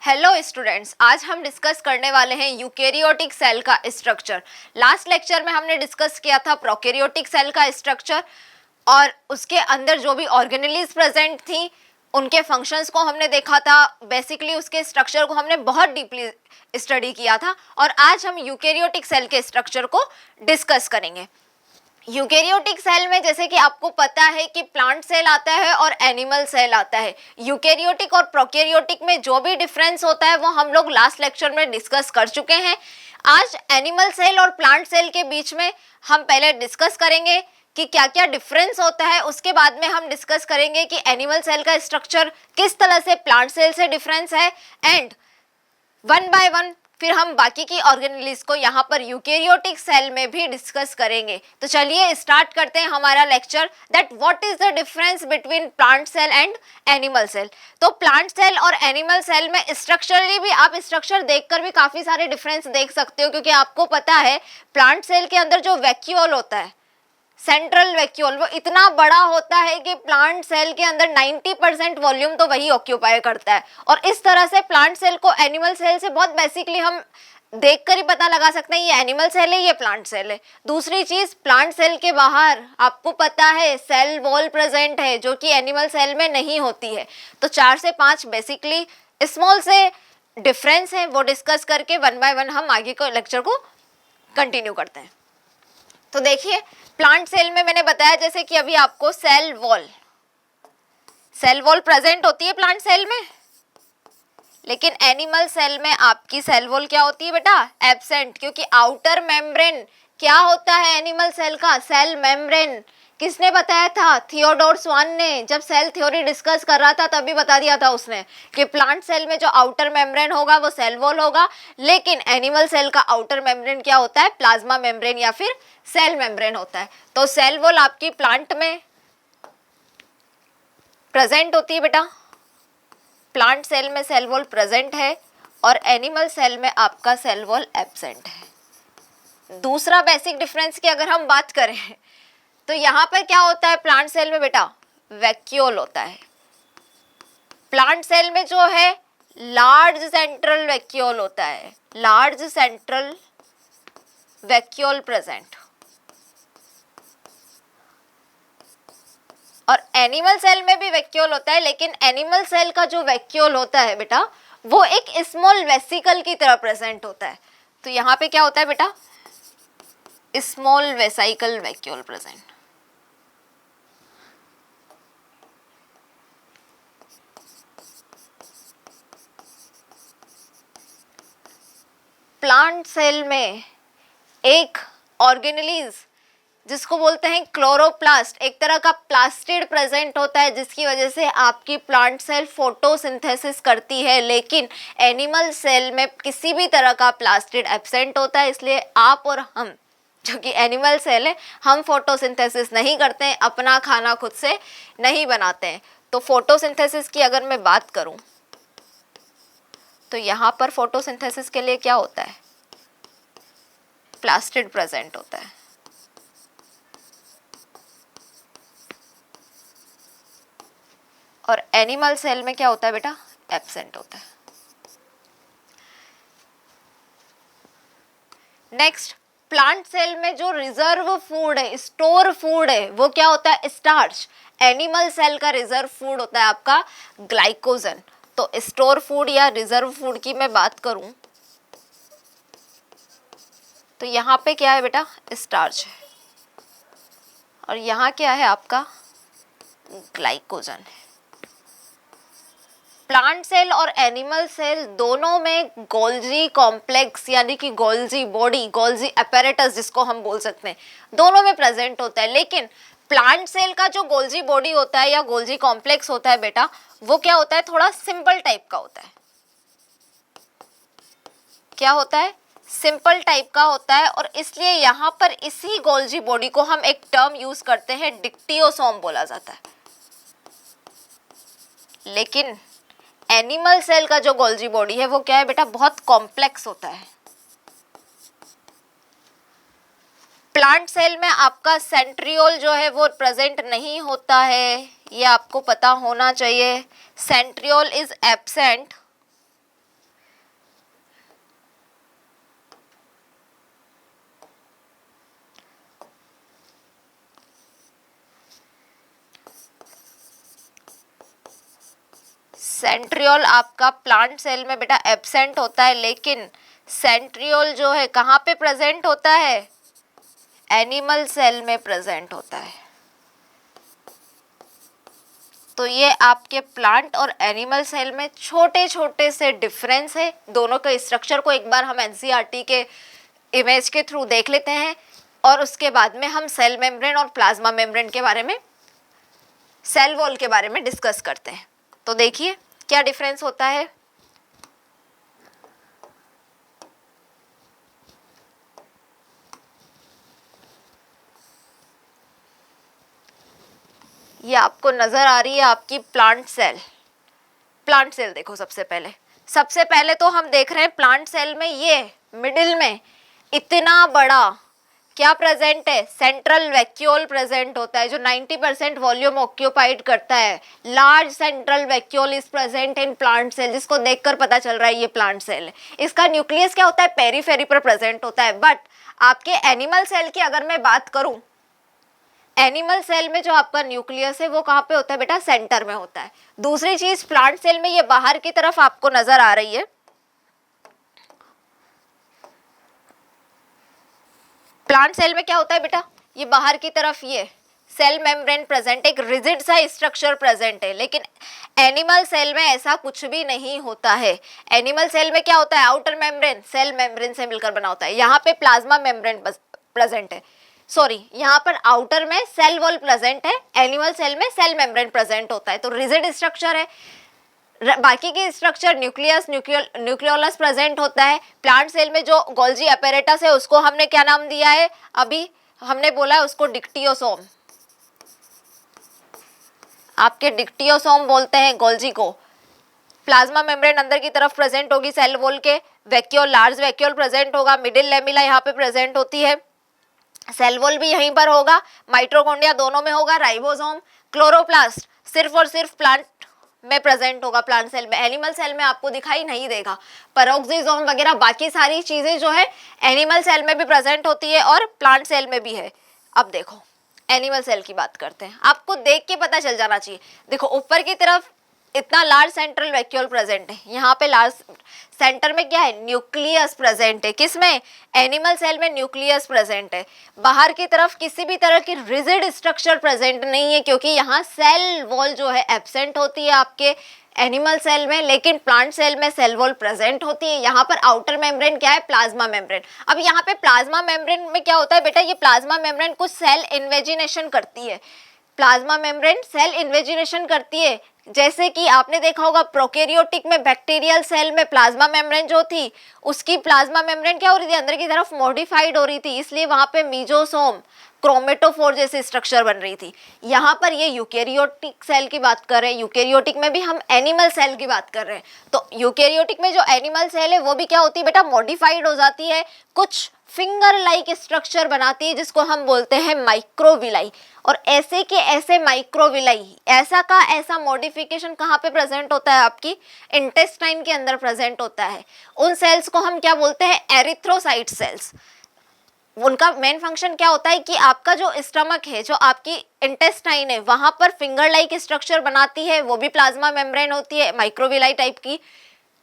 Hello students, आज हम discuss करने वाले हैं यूकेरियोटिक सेल का स्ट्रक्चर। लास्ट लेक्चर में हमने डिस्कस किया था प्रोकैरियोटिक सेल का स्ट्रक्चर और उसके अंदर जो भी ऑर्गेनेलीज प्रेजेंट थी उनके फंक्शंस को हमने देखा था। बेसिकली उसके स्ट्रक्चर को हमने बहुत डीपली स्टडी किया था और आज हम यूकेरियोटिक सेल के स्ट्रक्चर को डिस्कस करेंगे। यूकेरियोटिक सेल में जैसे कि आपको पता है कि प्लांट सेल आता है और एनिमल सेल आता है। यूकेरियोटिक और प्रोकैरियोटिक में जो भी डिफरेंस होता है वो हम लोग लास्ट लेक्चर में डिस्कस कर चुके हैं। आज एनिमल सेल और प्लांट सेल के बीच में हम पहले डिस्कस करेंगे कि क्या क्या डिफरेंस होता है, उसके बाद में हम डिस्कस करेंगे कि एनिमल सेल का स्ट्रक्चर किस तरह से प्लांट सेल से डिफरेंस है एंड वन बाय वन फिर हम बाकी की ऑर्गेनेलीज को यहाँ पर यूकेरियोटिक सेल में भी डिस्कस करेंगे। तो चलिए स्टार्ट करते हैं हमारा lecture that what is the difference between plant cell and animal cell. तो प्लांट सेल और एनिमल सेल में स्ट्रक्चरली भी आप स्ट्रक्चर देखकर भी काफी सारे डिफरेंस देख सकते हो, क्योंकि आपको पता है प्लांट सेल के अंदर जो वैक्यूल होता है, सेंट्रल वैक्यूल, वो इतना बड़ा होता है कि प्लांट सेल के अंदर 90% वॉल्यूम तो वही ऑक्यूपाई करता है। और इस तरह से प्लांट सेल को एनिमल सेल से बहुत बेसिकली हम देखकर ही पता लगा सकते हैं ये एनिमल सेल है, ये प्लांट सेल है। दूसरी चीज, प्लांट सेल के बाहर आपको पता है सेल वॉल प्रेजेंट है जो कि एनिमल सेल में नहीं होती है। तो 4 से 5 बेसिकली स्मॉल से डिफरेंस है, वो डिस्कस करके वन बाय वन हम आगे को लेक्चर को कंटिन्यू करते हैं। तो देखिए, प्लांट सेल में मैंने बताया जैसे कि अभी आपको सेल वॉल प्रेजेंट होती है प्लांट सेल में, लेकिन एनिमल सेल में आपकी सेल वॉल क्या होती है बेटा? एब्सेंट, क्योंकि आउटर मेम्ब्रेन क्या होता है एनिमल सेल का? Cell membrane. किसने बताया था? थियोडोर स्वान ने, जब सेल थ्योरी डिस्कस कर रहा था तभी बता दिया था उसने कि प्लांट सेल में जो आउटर मेम्ब्रेन होगा वो सेल वॉल होगा, लेकिन एनिमल सेल का आउटर मेम्ब्रेन क्या होता है? प्लाज्मा मेम्ब्रेन या फिर सेल मेम्ब्रेन होता है। तो सेल वॉल आपकी प्लांट में प्रेजेंट होती है बेटा, प्लांट सेल में सेल वॉल प्रेजेंट है और एनिमल सेल में आपका सेल वॉल एब्सेंट है। दूसरा बेसिक डिफरेंस की अगर हम बात करें तो यहाँ पर क्या होता है प्लांट सेल में बेटा? वैक्यूल होता है। प्लांट सेल में जो है लार्ज सेंट्रल वैक्यूल होता है, लार्ज सेंट्रल वैक्यूल प्रेजेंट। और एनिमल सेल में भी वैक्यूल होता है, लेकिन एनिमल सेल का जो वैक्यूल होता है बेटा वो एक स्मॉल वेसिकल की तरह प्रेजेंट होता है। तो यहाँ पे क्या होता है बेटा? Small vesicle vacuole present. Plant cell में एक ऑर्गेनेलीज जिसको बोलते हैं क्लोरोप्लास्ट, एक तरह का प्लास्टिड प्रेजेंट होता है जिसकी वजह से आपकी प्लांट सेल फोटोसिंथेसिस करती है, लेकिन एनिमल सेल में किसी भी तरह का प्लास्टिड एब्सेंट होता है। इसलिए आप और हम जो कि एनिमल सेल है, हम फोटोसिंथेसिस नहीं करते हैं, अपना खाना खुद से नहीं बनाते हैं। तो फोटोसिंथेसिस की अगर मैं बात करूं तो यहाँ पर फोटोसिंथेसिस के लिए क्या होता है? प्लास्टिड प्रेजेंट होता है। और एनिमल सेल में क्या होता है बेटा? एब्सेंट होता है। नेक्स्ट, प्लांट सेल में जो रिजर्व फूड है, स्टोर फूड है, वो क्या होता है? स्टार्च। एनिमल सेल का रिजर्व फूड होता है आपका ग्लाइकोजन। तो स्टोर फूड या रिजर्व फूड की मैं बात करूं तो यहाँ पे क्या है बेटा? स्टार्च है और यहाँ क्या है आपका? ग्लाइकोजन है। प्लांट सेल और एनिमल सेल दोनों में गोल्जी कॉम्प्लेक्स यानी कि गोल्जी बॉडी, गोल्जी अपैरेटस जिसको हम बोल सकते हैं, दोनों में प्रेजेंट होता है। लेकिन प्लांट सेल का जो गोल्जी बॉडी होता है या गोल्जी कॉम्प्लेक्स होता है बेटा, वो क्या होता है? थोड़ा सिंपल टाइप का होता है। क्या होता है? सिंपल टाइप का होता है। और इसलिए यहाँ पर इसी गोल्जी बॉडी को हम एक टर्म यूज करते हैं, डिक्टियोसोम बोला जाता है। लेकिन एनिमल सेल का जो गोल्जी बॉडी है वो क्या है बेटा? बहुत कॉम्प्लेक्स होता है। प्लांट सेल में आपका सेंट्रियोल जो है वो प्रेजेंट नहीं होता है, ये आपको पता होना चाहिए। सेंट्रियोल इज एब्सेंट सेंट्रियोल आपका प्लांट सेल में बेटा एब्सेंट होता है, लेकिन सेंट्रियोल जो है कहाँ पे प्रेजेंट होता है? एनिमल सेल में प्रेजेंट होता है। तो ये आपके प्लांट और एनिमल सेल में छोटे छोटे से डिफरेंस है। दोनों के स्ट्रक्चर को एक बार हम एनसीईआरटी के इमेज के थ्रू देख लेते हैं और उसके बाद में हम सेल मेम्ब्रेन और प्लाज्मा मेम्ब्रेन के बारे में, सेल वॉल के बारे में डिस्कस करते हैं। तो देखिए क्या डिफरेंस होता है। ये आपको नजर आ रही है आपकी प्लांट सेल। प्लांट सेल देखो, सबसे पहले तो हम देख रहे हैं प्लांट सेल में ये मिडिल में इतना बड़ा क्या प्रेजेंट है? सेंट्रल वैक्यूल प्रेजेंट होता है जो 90% वॉल्यूम ऑक्यूपाइड करता है। Large central vacuole is present in plant cell, जिसको देखकर पता चल रहा है ये प्लांट सेल है। इसका न्यूक्लियस क्या होता है? पेरीफेरी पर प्रेजेंट होता है। बट आपके एनिमल सेल की अगर मैं बात करूं, एनिमल सेल में जो आपका न्यूक्लियस है वो कहाँ पे होता है बेटा? सेंटर में होता है। दूसरी चीज, प्लांट सेल में ये बाहर की तरफ आपको नजर आ रही है। प्लांट सेल में क्या होता है बेटा? ये बाहर की तरफ ये सेल मेम्ब्रेन प्रेजेंट, एक रिजिड सा स्ट्रक्चर प्रेजेंट है। लेकिन एनिमल सेल में ऐसा कुछ भी नहीं होता है। एनिमल सेल में क्या होता है? आउटर मेम्ब्रेन सेल मेम्ब्रेन से मिलकर बना होता है। यहाँ पे प्लाज्मा मेम्ब्रेन प्रेजेंट है, सॉरी यहाँ पर आउटर में सेल वॉल प्रेजेंट है, एनिमल सेल में सेल मेम्ब्रेन प्रेजेंट होता है। तो रिजिड स्ट्रक्चर है। बाकी के स्ट्रक्चर न्यूक्लियस, न्यूक्लियोलस प्रेजेंट होता है। प्लांट सेल में जो गोल्जी अपैरेटस है उसको हमने क्या नाम दिया है? अभी हमने बोला है उसको डिक्टियोसोम। आपके डिक्टियोसोम बोलते हैं गोल्जी को। प्लाज्मा मेम्ब्रेन अंदर की तरफ प्रेजेंट होगी सेल वॉल के। वैक्यूल, लार्ज वैक्यूल प्रेजेंट होगा। मिडिल लेमिला यहाँ पे प्रेजेंट होती है। सेल वॉल भी यहीं पर होगा। माइटोकॉन्ड्रिया दोनों में होगा। राइबोसोम, क्लोरोप्लास्ट सिर्फ और सिर्फ प्लांट में प्रेजेंट होगा, प्लांट सेल में। एनिमल सेल में आपको दिखाई नहीं देगा। पेरोक्सिसोम वगैरह बाकी सारी चीजें जो है एनिमल सेल में भी प्रेजेंट होती है और प्लांट सेल में भी है। अब देखो एनिमल सेल की बात करते हैं। आपको देख के पता चल जाना चाहिए। देखो ऊपर की तरफ इतना लार्ज सेंट्रल वैक्यूल प्रेजेंट है। यहाँ पे लार्ज सेंटर में क्या है? न्यूक्लियस प्रेजेंट है। किसमें? एनिमल सेल में न्यूक्लियस प्रेजेंट है। बाहर की तरफ किसी भी तरह की रिजिड स्ट्रक्चर प्रेजेंट नहीं है, क्योंकि यहाँ सेल वॉल जो है एब्सेंट होती है आपके एनिमल सेल में, लेकिन प्लांट सेल में सेल वॉल प्रेजेंट होती है। यहाँ पर आउटर मेम्ब्रेन क्या है? Plasma membrane. अब यहाँ पे प्लाज्मा मेम्ब्रेन में क्या होता है बेटा? ये प्लाज्मा मेम्ब्रेन कुछ सेल इन्वेजिनेशन करती है। प्लाज्मा मेम्ब्रेन सेल इन्वेजिनेशन करती है। जैसे कि आपने देखा होगा प्रोकैरियोटिक में बैक्टीरियल सेल में प्लाज्मा मेम्ब्रेन जो थी उसकी प्लाज्मा मेम्ब्रेन क्या हो रही थी? अंदर की तरफ मॉडिफाइड हो रही थी, इसलिए वहां पे मीजोसोम, क्रोमेटोफोर जैसी स्ट्रक्चर बन रही थी। यहाँ पर ये यूकेरियोटिक सेल की बात कर रहे हैं। यूकेरियोटिक में भी हम एनिमल सेल की बात कर रहे हैं। तो यूकेरियोटिक में जो एनिमल सेल है वो भी क्या होती है बेटा? मॉडिफाइड हो जाती है, कुछ फिंगर लाइक स्ट्रक्चर बनाती है जिसको हम बोलते हैं माइक्रोविलाई। और ऐसे के ऐसे माइक्रोविलाई, ऐसा का ऐसा मॉडिफिकेशन कहाँ पे प्रेजेंट होता है? आपकी इंटेस्टाइन के अंदर प्रेजेंट होता है। उन सेल्स को हम क्या बोलते हैं? Erythrocyte sales. उनका मेन फंक्शन क्या होता है कि आपका जो स्टमक है, जो आपकी इंटेस्टाइन है, वहां पर फिंगर लाइक स्ट्रक्चर बनाती है। वो भी प्लाज्मा मेम्ब्रेन होती है, माइक्रोविलाई टाइप की।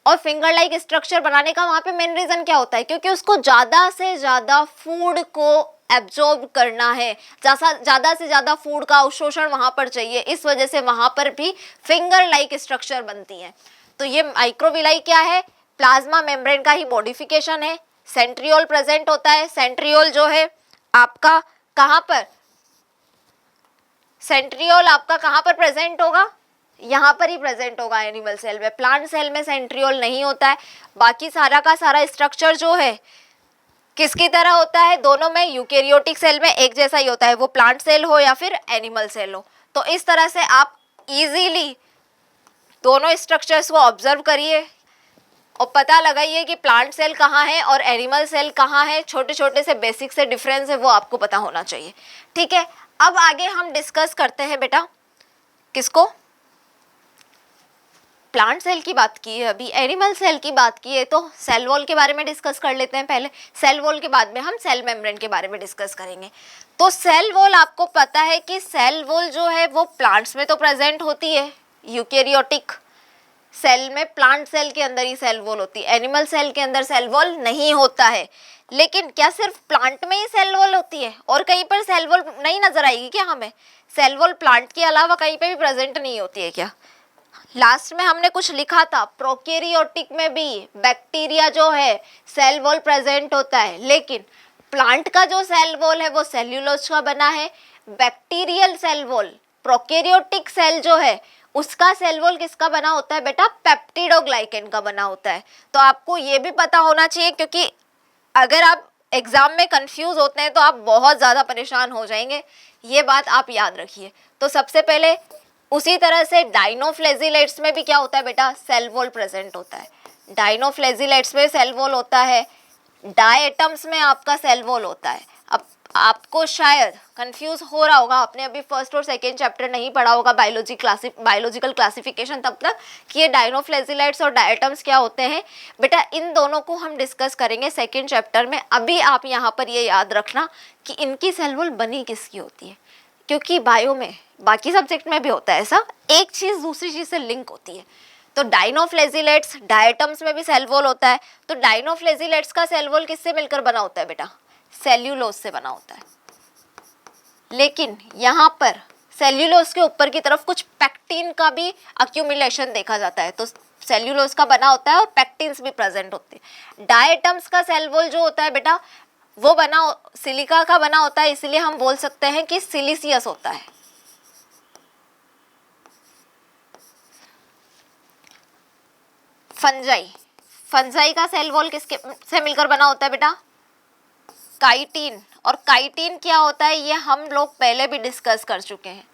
और फिंगर लाइक स्ट्रक्चर बनाने का वहां पे मेन रीजन क्या होता है? क्योंकि उसको ज्यादा से ज्यादा फूड को एब्जॉर्ब करना है, ज्यादा से ज्यादा फूड का अवशोषण वहां पर चाहिए। इस वजह से वहां पर भी फिंगर लाइक स्ट्रक्चर बनती है। तो ये माइक्रोविलाई क्या है? प्लाज्मा मेम्ब्रेन का ही मॉडिफिकेशन है। सेंट्रियोल प्रेजेंट होता है। सेंट्रियोल जो है आपका कहां पर? सेंट्रियोल आपका कहां पर प्रेजेंट होगा? यहाँ पर ही प्रेजेंट होगा एनिमल सेल में। प्लांट सेल में सेंट्रियोल नहीं होता है। बाकी सारा का सारा स्ट्रक्चर जो है किसकी तरह होता है? दोनों में, यूकेरियोटिक सेल में एक जैसा ही होता है, वो प्लांट सेल हो या फिर एनिमल सेल हो। तो इस तरह से आप इजीली दोनों स्ट्रक्चर्स को ऑब्जर्व करिए और पता लगाइए कि प्लांट सेल कहाँ है और एनिमल सेल कहाँ है। छोटे छोटे से बेसिक से डिफरेंस है वो आपको पता होना चाहिए। ठीक है, अब आगे हम डिस्कस करते हैं बेटा किसको? प्लांट सेल की बात की है, अभी एनिमल सेल की बात की है, तो सेल वॉल के बारे में डिस्कस कर लेते हैं पहले। सेल वॉल के बाद में हम सेल मेम्ब्रेन के बारे में डिस्कस करेंगे। तो सेल वॉल आपको पता है कि सेल वॉल जो है वो प्लांट्स में तो प्रेजेंट होती है, यूकेरियोटिक सेल में, प्लांट सेल के अंदर ही सेल वॉल होती है, एनिमल सेल के अंदर सेल वॉल नहीं होता है। लेकिन क्या सिर्फ प्लांट में ही सेल वॉल होती है और कहीं पर सेल वॉल नहीं नजर आएगी क्या हमें? सेल वॉल प्लांट के अलावा कहीं पे भी प्रेजेंट नहीं होती है क्या? लास्ट में हमने कुछ लिखा था, प्रोकैरियोटिक में भी बैक्टीरिया जो है सेल वॉल प्रेजेंट होता है, लेकिन प्लांट का जो सेल वॉल है वो सेल्यूलोज का बना है। Bacterial cell wall, prokaryotic cell जो है उसका सेल वॉल किसका बना होता है बेटा? पेप्टिडोग्लाइकेन का बना होता है। तो आपको ये भी पता होना चाहिए, क्योंकि अगर आप एग्जाम में कंफ्यूज होते हैं तो आप बहुत ज़्यादा परेशान हो जाएंगे, ये बात आप याद रखिए। तो सबसे पहले उसी तरह से डाइनोफ्लेजिलेट्स में भी क्या होता है बेटा? सेल वॉल प्रेजेंट होता है। डाइनोफ्लेजिलेट्स में सेल वॉल होता है, डायटम्स में आपका सेल वॉल होता है। अब आपको शायद कंफ्यूज हो रहा होगा, आपने अभी फर्स्ट और सेकेंड चैप्टर नहीं पढ़ा होगा बायोलॉजिकल क्लासिफिकेशन तब तक, कि ये डाइनोफ्लेजिलेट्स और डायटम्स क्या होते हैं। बेटा इन दोनों को हम डिस्कस करेंगे सेकेंड चैप्टर में। अभी आप यहाँ पर ये याद रखना कि इनकी सेल वॉल बनी किसकी होती है, क्योंकि बायो में, बाकी सब्जेक्ट में भी होता है ऐसा, एक चीज़ दूसरी चीज़ से लिंक होती है। तो डाइनोफ्लेजिलेट्स, डायटम्स में भी सेल वॉल होता है। तो डाइनोफ्लेजिलेट्स का सेल वॉल किससे मिलकर बना होता है बेटा? सेल्यूलोज से बना होता है। लेकिन यहाँ पर सेल्यूलोज के ऊपर की तरफ कुछ पैक्टिन का भी अक्यूमुलेशन देखा जाता है, तो सेल्यूलोज का बना होता है और पैक्टिन्स भी प्रेजेंट होते हैं। डायटम्स का सेल वॉल जो होता है बेटा वो सिलिका का बना होता है, इसलिए हम बोल सकते हैं कि सिलिसियस होता है। फंजाई का सेल वॉल किसके से मिलकर बना होता है बेटा? काइटिन। और काइटिन क्या होता है ये हम लोग पहले भी डिस्कस कर चुके हैं।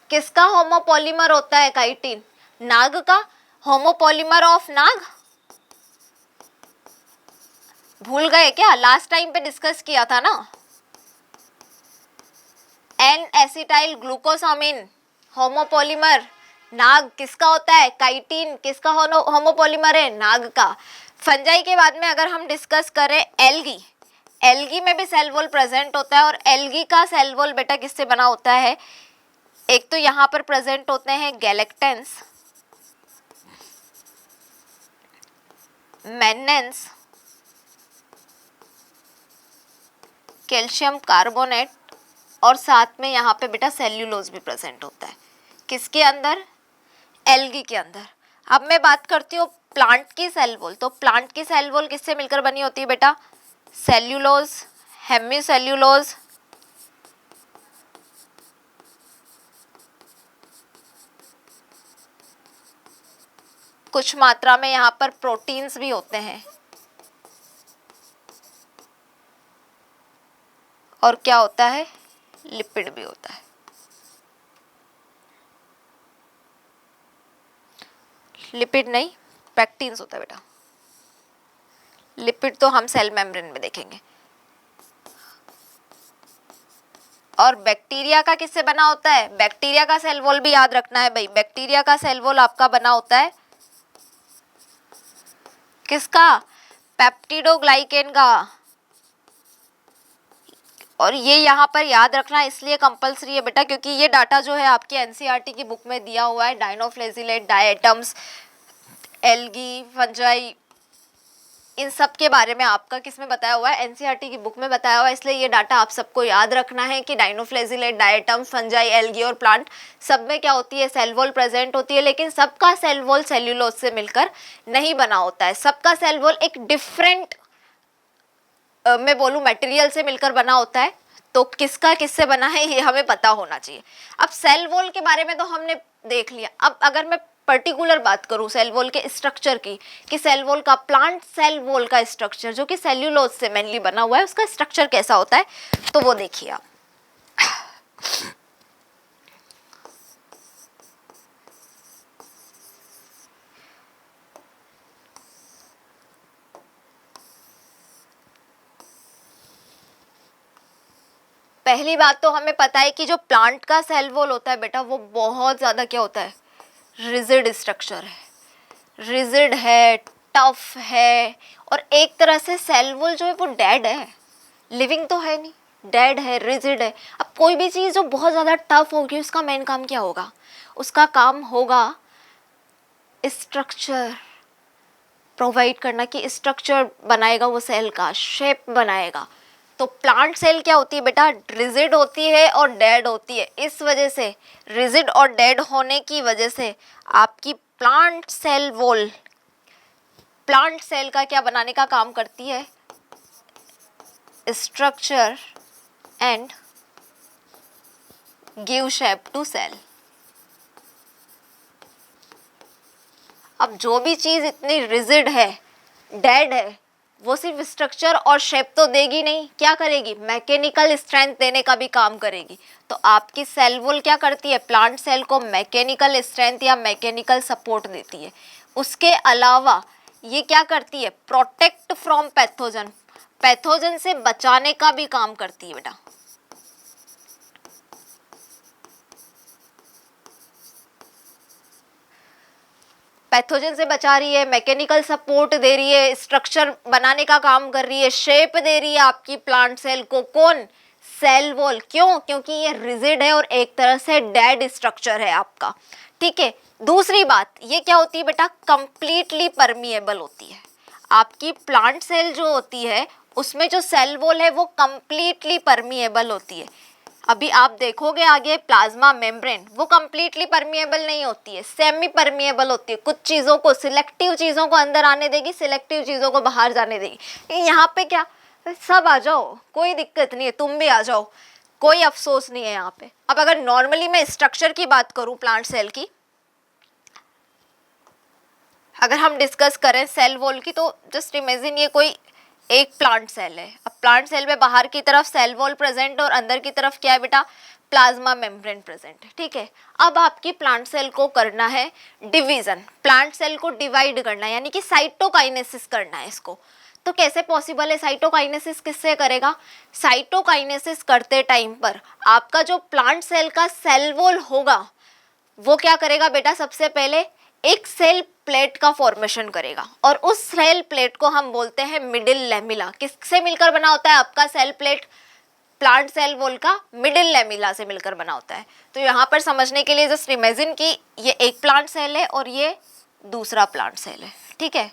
किसका होमोपॉलीमर होता है काइटिन? नाग का। होमोपॉलीमर ऑफ नाग भूल गए क्या? लास्ट टाइम पे डिस्कस किया था ना। एन एसिटाइल ग्लूकोसामिन होमोपॉलीमर नाग किसका होता है? काइटिन। किसका होमोपॉलीमर है? नाग का। फंजाई के बाद में अगर हम डिस्कस करें एल्गी, एल्गी में भी सेल वॉल प्रेजेंट होता है। और एल्गी का सेल वॉल बेटा किससे बना होता है? एक तो यहाँ पर प्रेजेंट होते हैं गैलेक्टेंस, मैग्नेंस, कैल्शियम कार्बोनेट, और साथ में यहाँ पे बेटा सेल्यूलोज भी प्रेजेंट होता है। किसके अंदर? एल्गी के अंदर। अब मैं बात करती हूँ प्लांट की सेल वॉल। तो प्लांट की सेल वॉल किससे मिलकर बनी होती है बेटा? सेल्यूलोज, हेमीसेल्यूलोज, कुछ मात्रा में यहाँ पर प्रोटीन्स भी होते हैं, और क्या होता है? लिपिड भी होता है। लिपिड नहीं, पैक्टिन्स होता है बेटा। लिपिड तो हम सेल मेम्ब्रेन में देखेंगे। और बैक्टीरिया का किससे बना होता है? बैक्टीरिया का सेल वॉल भी याद रखना है भाई। बैक्टीरिया का सेल वॉल आपका बना होता है किसका? पेप्टिडोग्लाइकेन का। और ये यहाँ पर याद रखना इसलिए कंपलसरी है बेटा, क्योंकि ये डाटा जो है आपकी एनसीईआरटी की बुक में दिया हुआ है। डाइनोफ्लेजिलेट, डायटम्स, एल्गी, फंजाई, इन सब के बारे में आपका किसमें बताया हुआ है? एनसीईआरटी की बुक में बताया हुआ है। इसलिए ये डाटा आप सबको याद रखना है कि डाइनोफ्लेजिलेट, डायटम्स, फंजाई, एल्गी और प्लांट सब में क्या होती है? सेल वॉल प्रेजेंट होती है। लेकिन सबका सेल वॉल सेल्यूलोज से मिलकर नहीं बना होता है। सबका सेल वॉल एक डिफरेंट मैं बोलूँ मटेरियल से मिलकर बना होता है। तो किसका किससे बना है ये हमें पता होना चाहिए। अब सेल वॉल के बारे में तो हमने देख लिया। अब अगर मैं पर्टिकुलर बात करूं सेल वॉल के स्ट्रक्चर की, कि सेल वॉल का, प्लांट सेल वॉल का स्ट्रक्चर जो कि सेल्यूलोज से मेनली बना हुआ है, उसका स्ट्रक्चर कैसा होता है, तो वो देखिए आप। पहली बात तो हमें पता है कि जो प्लांट का सेल वॉल होता है बेटा वो बहुत ज़्यादा क्या होता है? रिजिड स्ट्रक्चर है, रिजिड है, टफ है। और एक तरह से सेल वॉल जो है वो डेड है, लिविंग तो है नहीं, डेड है, रिजिड है। अब कोई भी चीज़ जो बहुत ज़्यादा टफ होगी उसका मेन काम क्या होगा? उसका काम होगा स्ट्रक्चर प्रोवाइड करना कि स्ट्रक्चर बनाएगा वो सेल का, शेप बनाएगा। तो प्लांट सेल क्या होती है बेटा, रिजिड होती है और डेड होती है। इस वजह से रिजिड और डेड होने की वजह से आपकी plant cell wall plant cell का क्या बनाने का काम करती है, structure and give shape to cell. अब जो भी चीज इतनी रिजिड है, डेड है, वो सिर्फ स्ट्रक्चर और शेप तो देगी नहीं, क्या करेगी, मैकेनिकल स्ट्रेंथ देने का भी काम करेगी। तो आपकी सेल वॉल क्या करती है, प्लांट सेल को मैकेनिकल स्ट्रेंथ या मैकेनिकल सपोर्ट देती है। उसके अलावा ये क्या करती है, प्रोटेक्ट फ्रॉम पैथोजन, पैथोजन से बचाने का भी काम करती है बेटा। पैथोजन से बचा रही है, मैकेनिकल सपोर्ट दे रही है, स्ट्रक्चर बनाने का काम कर रही है, शेप दे रही है आपकी प्लांट सेल को। कौन, सेल वॉल। क्यों, क्योंकि ये रिजिड है और एक तरह से डेड स्ट्रक्चर है आपका, ठीक है। दूसरी बात, ये क्या होती है बेटा, कंप्लीटली परमिएबल होती है। आपकी प्लांट सेल जो होती है उसमें जो सेल वॉल है वो कंप्लीटली परमिएबल होती है। अभी आप देखोगे आगे प्लाज्मा मेम्ब्रेन, वो कंप्लीटली परमिएबल नहीं होती है, सेमी परमिएबल होती है। कुछ चीज़ों को, सिलेक्टिव चीज़ों को अंदर आने देगी, सिलेक्टिव चीज़ों को बाहर जाने देगी। यहाँ पे क्या, सब आ जाओ, कोई दिक्कत नहीं है, तुम भी आ जाओ, कोई अफसोस नहीं है यहाँ पे। अब अगर नॉर्मली मैं स्ट्रक्चर की बात करूँ प्लांट सेल की, अगर हम डिस्कस करें सेल वॉल की, तो जस्ट इमेजिन ये कोई एक प्लांट सेल है। अब प्लांट सेल में बाहर की तरफ सेल वॉल प्रेजेंट और अंदर की तरफ क्या है बेटा, प्लाज्मा मेम्ब्रेन प्रेजेंट है, ठीक है। अब आपकी प्लांट सेल को करना है डिवीजन, प्लांट सेल को डिवाइड करना है, यानी कि साइटोकाइनेसिस करना है इसको। तो कैसे पॉसिबल है, साइटोकाइनेसिस किससे करेगा, साइटोकाइनेसिस करते टाइम पर आपका जो प्लांट सेल का सेल वॉल होगा वो क्या करेगा बेटा, सबसे पहले एक सेल प्लेट का फॉर्मेशन करेगा, और उस सेल प्लेट को हम बोलते हैं मिडिल लेमिला। किससे मिलकर बना होता है आपका cell plate, plant cell wall का मिडिल लेमिला से मिलकर बना होता है। तो यहाँ पर समझने के लिए जस्ट इमेजिन कि ये एक प्लांट सेल है और ये दूसरा प्लांट सेल है, ठीक है।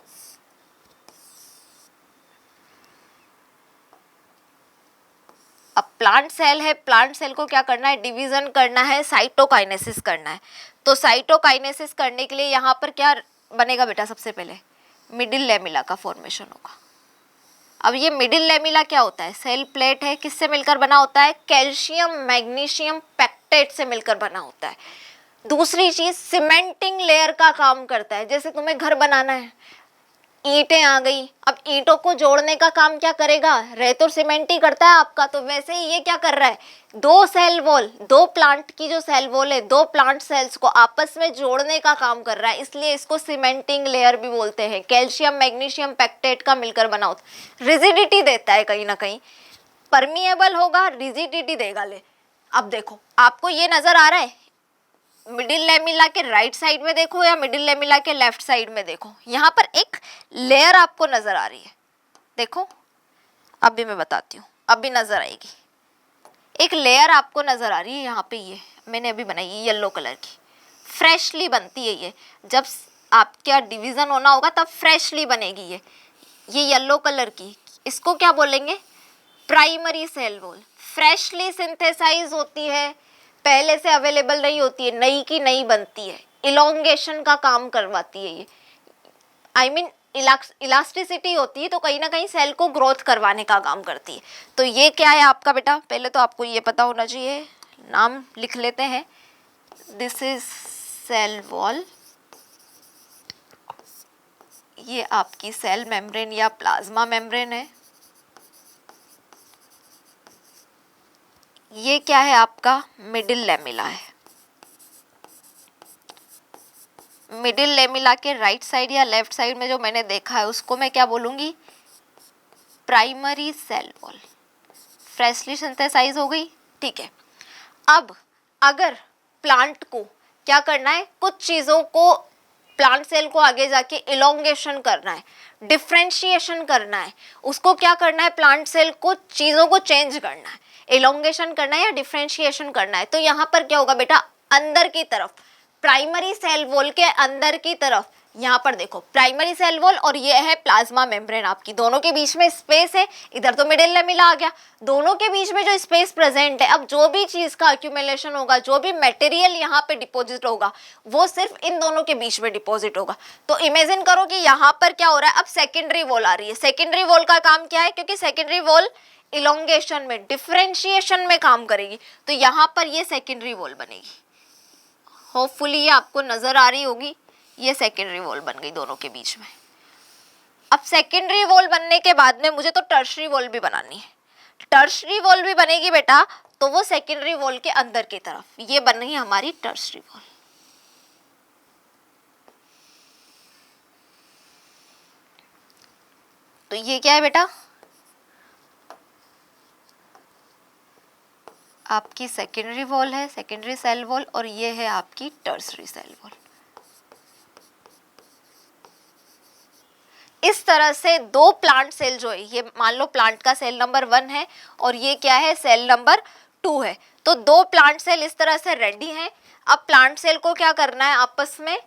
अब प्लांट सेल है, प्लांट सेल को क्या करना है, डिवीजन करना है, साइटोकाइनेसिस करना है। तो साइटोकाइनेसिस करने के लिए यहाँ पर क्या बनेगा बेटा, सबसे पहले मिडिल लेमिला का फॉर्मेशन होगा। अब ये मिडिल लेमिला क्या होता है, सेल प्लेट है, किससे मिलकर बना होता है, कैल्शियम मैग्नीशियम पेक्टेट से मिलकर बना होता है। दूसरी चीज, सीमेंटिंग लेयर का काम करता है। जैसे तुम्हें घर बनाना है, ईंटें आ गई, अब ईंटों को जोड़ने का काम क्या करेगा, रेत और सीमेंट ही करता है आपका। तो वैसे ही ये क्या कर रहा है, दो सेल वॉल, दो प्लांट की जो सेल वॉल है, दो प्लांट सेल्स को आपस में जोड़ने का काम कर रहा है, इसलिए इसको सीमेंटिंग लेयर भी बोलते हैं। कैल्शियम मैग्नीशियम पेक्टेट का मिलकर बना होता है, रिजिडिटी देता है, कहीं ना कहीं परमिएबल होगा, रिजिडिटी देगा। ले अब देखो, आपको ये नजर आ रहा है, मिडिल लेमिला के राइट साइड में देखो या मिडिल लेमिला के लेफ्ट साइड में देखो, यहाँ पर एक लेयर आपको नजर आ रही है, देखो अभी मैं बताती हूँ, अभी नजर आएगी। एक लेयर आपको नजर आ रही है यहाँ पे, ये मैंने अभी बनाई है येलो कलर की, फ्रेशली बनती है ये, जब आपका डिवीजन होना होगा तब फ्रेशली बनेगी ये येलो कलर की। इसको क्या बोलेंगे, primary cell wall. Freshly synthesise होती है, पहले से अवेलेबल नहीं होती है, नई की नई बनती है, इलोंगेशन का काम करवाती है ये, आई मीन इलास्टिसिटी होती है, तो कहीं ना कहीं सेल को ग्रोथ करवाने का काम करती है। तो ये क्या है आपका बेटा, पहले तो आपको ये पता होना चाहिए, नाम लिख लेते हैं, दिस इज सेल वॉल, ये आपकी सेल मेम्ब्रेन या प्लाज्मा मेम्ब्रेन है, ये क्या है आपका मिडिल लेमिला है। मिडिल लेमिला के राइट साइड या लेफ्ट साइड में जो मैंने देखा है उसको मैं क्या बोलूँगी, primary cell wall. Freshly synthesise हो गई, ठीक है। अब अगर प्लांट को क्या करना है, कुछ चीज़ों को, प्लांट सेल को आगे जाके इलोंगेशन करना है, डिफ्रेंशिएशन करना है, उसको क्या करना है, प्लांट सेल को चीज़ों को चेंज करना है, इलोंगेशन करना है या डिफ्रेंशिएशन करना है। तो यहाँ पर क्या होगा बेटा, अंदर की तरफ, प्राइमरी सेल वॉल के अंदर की तरफ यहाँ पर देखो प्राइमरी सेल वॉल और ये है प्लाज्मा मेम्ब्रेन आपकी, दोनों के बीच में स्पेस है, इधर तो मिडिल लेमिला आ गया, दोनों के बीच में जो स्पेस प्रेजेंट है, अब जो भी चीज का एक्यूमुलेशन होगा, जो भी मटेरियल यहाँ पे डिपॉजिट होगा, वो सिर्फ इन दोनों के बीच में डिपॉजिट होगा। तो इमेजिन करो कि यहाँ पर क्या हो रहा है, अब सेकेंडरी वॉल आ रही है। सेकेंडरी वॉल का काम क्या है, क्योंकि सेकेंडरी वॉल इलोंगेशन में, डिफरेंशिएशन में काम करेगी, तो यहाँ पर ये सेकेंडरी वॉल बनेगी। होपफुली ये आपको नजर आ रही होगी, ये सेकेंडरी वॉल बन गई दोनों के बीच में। अब सेकेंडरी वॉल बनने के बाद में मुझे तो टर्शरी वॉल भी बनानी है। टर्शरी वॉल भी बनेगी बेटा, तो वो सेकेंडरी वॉल के अंदर की तरफ, ये बन रही है हमारी टर्शरी वॉल। तो ये क्या है बेटा, आपकी सेकेंडरी वॉल है, सेकेंडरी सेल वॉल, और ये है आपकी टर्शरी सेल वॉल। इस तरह से दो प्लांट सेल जो है, ये मान लो प्लांट का सेल नंबर 1 है और ये क्या है, सेल नंबर 2 है, तो दो प्लांट सेल इस तरह से रेडी हैं। अब प्लांट सेल को क्या करना है, आपस में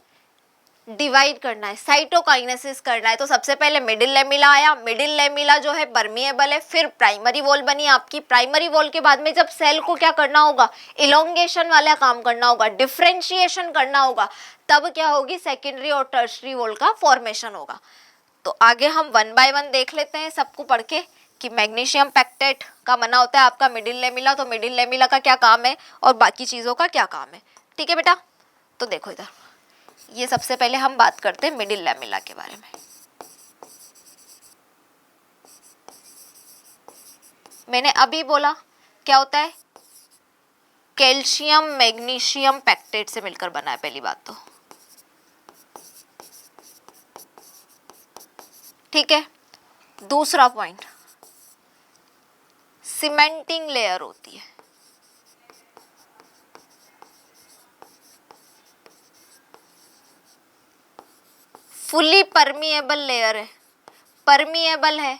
डिवाइड करना है, साइटोकाइनेसिस करना है। तो सबसे पहले मिडिल लेमिला आया, मिडिल लेमिला जो है परमिएबल है, फिर प्राइमरी वॉल बनी आपकी। प्राइमरी वॉल के बाद में जब सेल को क्या करना होगा, इलोंगेशन वाला काम करना होगा, डिफरेंशिएशन करना होगा, तब क्या होगी, सेकेंडरी और टर्शरी वॉल का फॉर्मेशन होगा। तो आगे हम 1 बाय 1 देख लेते हैं सबको पढ़ के कि मैग्नीशियम पैक्टेट का बना होता है आपका मिडिल लेमिला, तो मिडिल लेमिला का क्या काम है और बाकी चीज़ों का क्या काम है। ठीक है बेटा, तो देखो इधर, ये सबसे पहले हम बात करते हैं मिडिल लेमिला के बारे में। मैंने अभी बोला क्या होता है, कैल्शियम मैग्नीशियम पैक्टेट से मिलकर बना है, पहली बात तो ठीक है। दूसरा पॉइंट, सीमेंटिंग लेयर होती है, फुली परमिएबल लेयर है, परमिएबल है,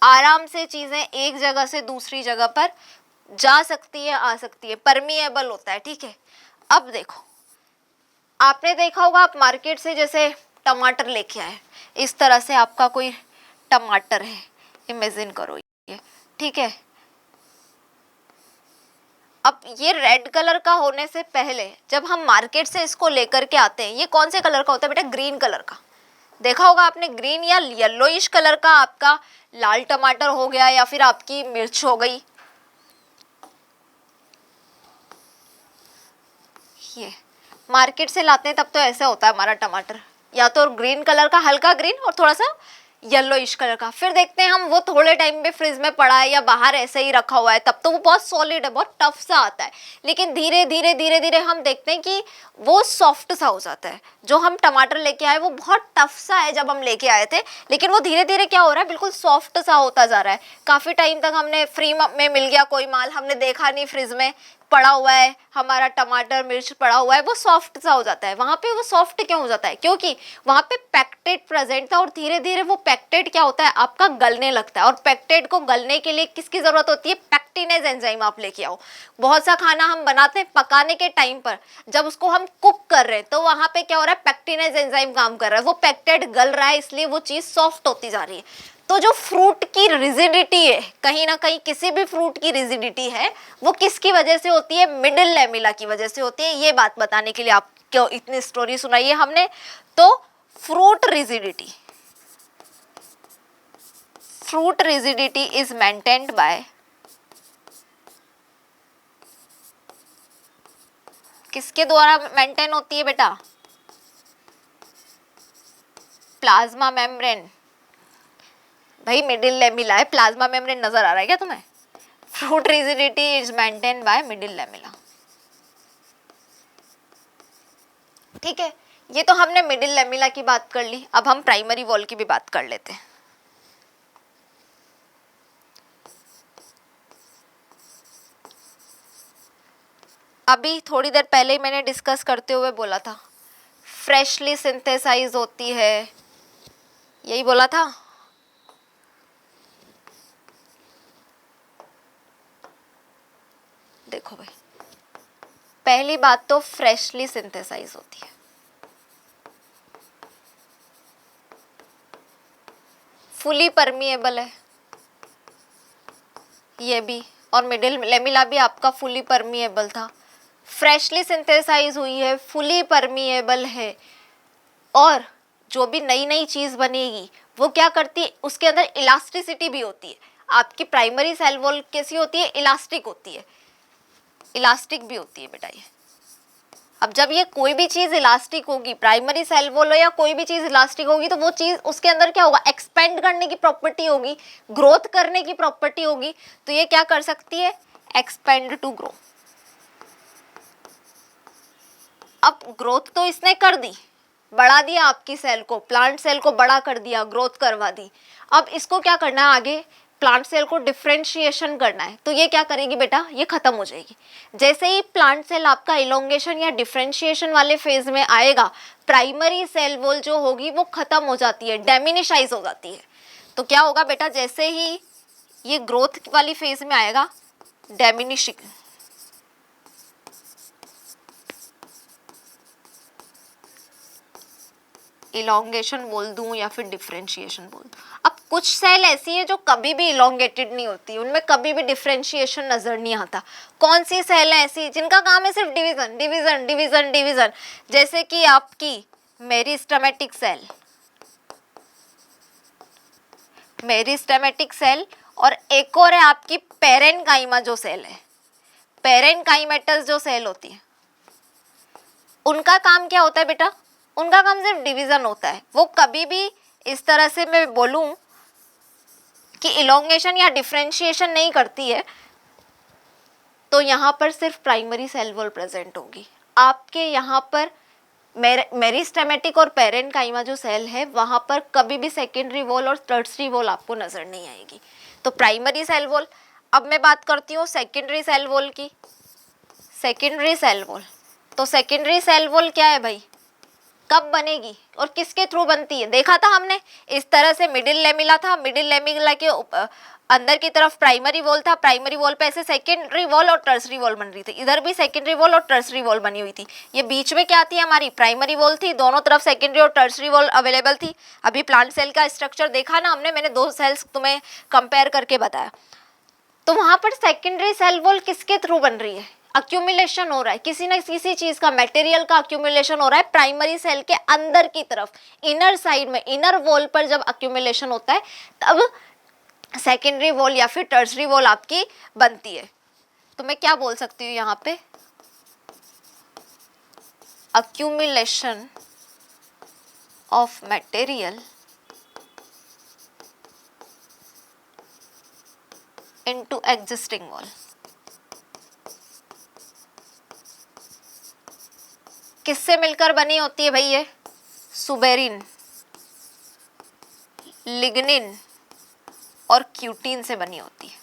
आराम से चीजें एक जगह से दूसरी जगह पर जा सकती है, आ सकती है, परमिएबल होता है। ठीक है, अब देखो, आपने देखा होगा, आप मार्केट से जैसे टमाटर लेके आए, इस तरह से आपका कोई टमाटर है, इमेजिन करो ये, ठीक है। अब ये रेड कलर का होने से पहले जब हम मार्केट से इसको लेकर के आते हैं, ये कौन से कलर का होता है बेटा, ग्रीन कलर का। देखा होगा आपने, ग्रीन या येलोइश कलर का आपका लाल टमाटर हो गया, या फिर आपकी मिर्च हो गई, ये मार्केट से लाते हैं तब तो ऐसा होता है हमारा टमाटर, या तो ग्रीन कलर का, हल्का ग्रीन और थोड़ा सा येलोइश कलर का। फिर देखते हैं हम वो थोड़े टाइम पे फ्रिज में पड़ा है या बाहर ऐसे ही रखा हुआ है, तब तो वो बहुत सॉलिड है, बहुत टफ सा आता है, लेकिन धीरे धीरे धीरे धीरे हम देखते हैं कि वो सॉफ्ट सा हो जाता है। जो हम टमाटर लेके आए वो बहुत टफ सा है जब हम लेके आए थे, लेकिन वो धीरे धीरे क्या हो रहा है, बिल्कुल सॉफ्ट सा होता जा रहा है। काफी टाइम तक हमने फ्री में मिल गया कोई माल, हमने देखा नहीं, फ्रिज में पड़ा हुआ है हमारा टमाटर मिर्च पड़ा हुआ है, वो सॉफ्ट सा हो जाता है। वहां पे वो सॉफ्ट क्यों हो जाता है, क्योंकि वहां पे पैक्टेट प्रेजेंट था, और धीरे धीरे वो पैक्टेट क्या होता है आपका, गलने लगता है। और पैक्टेट को गलने के लिए किसकी जरूरत होती है, पैक्टिनेज एंजाइम आप लेके आओ। बहुत सा खाना हम बनाते हैं, पकाने के टाइम पर जब उसको हम कुक कर रहे हैं, तो वहां पे क्या हो रहा है, पैक्टिनेज एंजाइम काम कर रहा है, वो पैक्टेट गल रहा है, इसलिए वो चीज सॉफ्ट होती जा रही है। तो जो फ्रूट की रिजिडिटी है, कहीं ना कहीं किसी भी फ्रूट की रिजिडिटी है, वो किसकी वजह से होती है, मिडिल लेमिला की वजह से होती है। ये बात बताने के लिए आपको इतनी स्टोरी सुनाई है हमने। तो fruit rigidity is maintained by, किसके द्वारा मेंटेन होती है बेटा, प्लाज्मा मेम्ब्रेन। भाई मिडिल लेमिला है, प्लाज्मा मेम्ब्रेन नजर आ रहा है क्या तुम्हें? Fruit rigidity is maintain by middle lamella. ठीक है, ये तो हमने मिडिल लेमिला की बात कर ली, अब हम प्राइमरी वॉल की भी बात कर लेते हैं। अभी थोड़ी देर पहले ही मैंने डिस्कस करते हुए बोला था, फ्रेशली सिंथेसाइज होती है, यही बोला था। देखो भाई, पहली बात तो फ्रेशली सिंथेसाइज होती है, फुली परमिएबल है ये भी, और मिडिल लेमिला भी आपका फुली परमिएबल था। फ्रेशली सिंथेसाइज हुई है, फुली परमिएबल है। और जो भी नई नई चीज़ बनेगी वो क्या करती है, उसके अंदर इलास्टिसिटी भी होती है। आपकी प्राइमरी सेल वॉल कैसी होती है, इलास्टिक होती है, इलास्टिक भी होती है बेटा ये। अब जब ये कोई भी चीज़ इलास्टिक होगी, प्राइमरी सेल वॉल हो या कोई भी चीज़ इलास्टिक होगी, तो वो चीज़ उसके अंदर क्या होगा, एक्सपेंड करने की प्रॉपर्टी होगी, ग्रोथ करने की प्रॉपर्टी होगी। तो ये क्या कर सकती है, एक्सपेंड टू ग्रो। अब ग्रोथ तो इसने कर दी, बढ़ा दिया आपकी सेल को, प्लांट सेल को बड़ा कर दिया, ग्रोथ करवा दी। अब इसको क्या करना है, आगे प्लांट सेल को डिफ्रेंशिएशन करना है। तो ये क्या करेगी बेटा, ये खत्म हो जाएगी। जैसे ही प्लांट सेल आपका इलोंगेशन या डिफ्रेंशिएशन वाले फेज में आएगा, प्राइमरी सेल वॉल जो होगी वो खत्म हो जाती है, डेमिनिशाइज हो जाती है। तो क्या होगा बेटा, जैसे ही ये ग्रोथ वाली फेज में आएगा, डेमिनिशिंग, इलोंगेशन बोल दूं या फिर डिफ्रेंशिएशन बोल दूं। अब कुछ सेल ऐसी है जो कभी भी इलोंगेटेड नहीं होती, उनमें कभी भी डिफ्रेंशिएशन नजर नहीं आता। कौन सी सेल है ऐसी जिनका काम है सिर्फ डिवीजन डिवीजन डिवीजन डिवीजन, जैसे कि आपकी मेरिस्टेमेटिक सेल, मेरिस्टेमेटिक सेल, और एक और है आपकी पेरेन्काइमा जो सेल है, पेरेन्काइमेटस जो सेल होती है, उनका काम क्या होता है बेटा, उनका काम सिर्फ डिवीजन होता है। वो कभी भी इस तरह से मैं बोलूं कि इलोंगेशन या डिफ्रेंशिएशन नहीं करती है। तो यहाँ पर सिर्फ प्राइमरी सेल वॉल प्रेजेंट होगी। आपके यहाँ पर मेरिस्टेमेटिक और पेरेन्काइमा जो सेल है वहाँ पर कभी भी सेकेंडरी वॉल और टर्सरी वॉल आपको नजर नहीं आएगी। तो प्राइमरी सेल वॉल। अब मैं बात करती हूँ सेकेंडरी सेल वॉल की। सेकेंडरी सेल वॉल, तो सेकेंडरी सेल वॉल क्या है भाई, कब बनेगी और किसके थ्रू बनती है, देखा था हमने। इस तरह से मिडिल लेमिला था, मिडिल लेमिला के अंदर की तरफ प्राइमरी वॉल था, प्राइमरी वॉल पे ऐसे सेकेंडरी वॉल और टर्सरी वॉल बन रही थी। इधर भी सेकेंडरी वॉल और टर्सरी वॉल बनी हुई थी। ये बीच में क्या थी, हमारी प्राइमरी वॉल थी, दोनों तरफ सेकेंडरी और टर्सरी वॉल अवेलेबल थी। अभी प्लांट सेल का स्ट्रक्चर देखा ना हमने, मैंने दो सेल्स तुम्हें कंपेयर करके बताया। तो वहां पर सेकेंडरी सेल वॉल किसके थ्रू बन रही है, अक्यूमुलेशन हो रहा है, किसी न किसी चीज का, मटेरियल का अक्यूमुलेशन हो रहा है प्राइमरी सेल के अंदर की तरफ, इनर साइड में, इनर वॉल पर जब अक्यूमुलेशन होता है तब सेकेंडरी वॉल या फिर टर्सरी वॉल आपकी बनती है। तो मैं क्या बोल सकती हूँ यहाँ पे, accumulation of material into existing wall. किससे मिलकर बनी होती है भाई ये, सुबेरिन, लिग्निन और क्यूटीन से बनी होती है।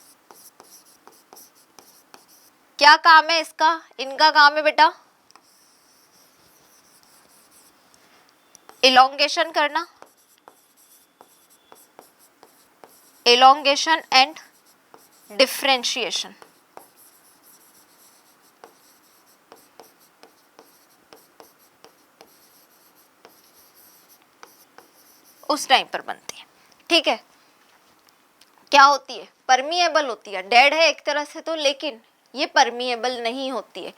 क्या काम है इसका, इनका काम है बेटा इलोंगेशन करना, इलोंगेशन एंड डिफ्रेंशिएशन। उस टाइम पर बनती है, ठीक है। क्या होती है, परमिएबल होती है, डेड है एक तरह से तो, लेकिन ये परमिएबल नहीं होती है।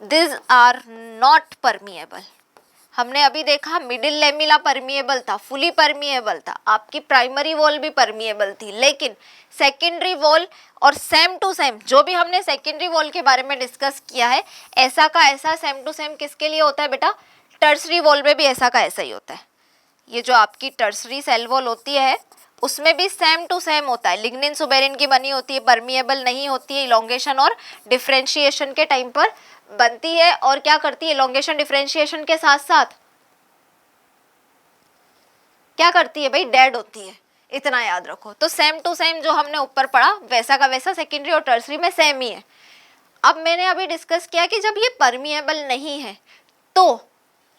This are not permeable. हमने अभी देखा मिडिल लेमिला परमिएबल था, फुली परमिएबल था, आपकी प्राइमरी वॉल भी परमिएबल थी, लेकिन सेकेंडरी वॉल और सेम टू सेम जो भी हमने सेकेंडरी वॉल के बारे में डिस्कस किया है, ऐसा का ऐसा सेम टू सेम किसके लिए होता है बेटा, टर्सरी वॉल में भी ऐसा का ऐसा ही होता है। ये जो आपकी टर्सरी सेल वॉल होती है उसमें भी सेम टू सेम होता है, लिग्निन सुबेरिन की बनी होती है, परमिएबल नहीं होती है, इलोंगेशन और डिफ्रेंशिएशन के टाइम पर बनती है। और क्या करती है, इलोंगेशन डिफ्रेंशिएशन के साथ साथ क्या करती है भाई, डेड होती है, इतना याद रखो। तो सेम टू सेम जो हमने ऊपर पढ़ा वैसा का वैसा सेकेंडरी और टर्सरी में सेम ही है। अब मैंने अभी डिस्कस किया कि जब ये परमिएबल नहीं है तो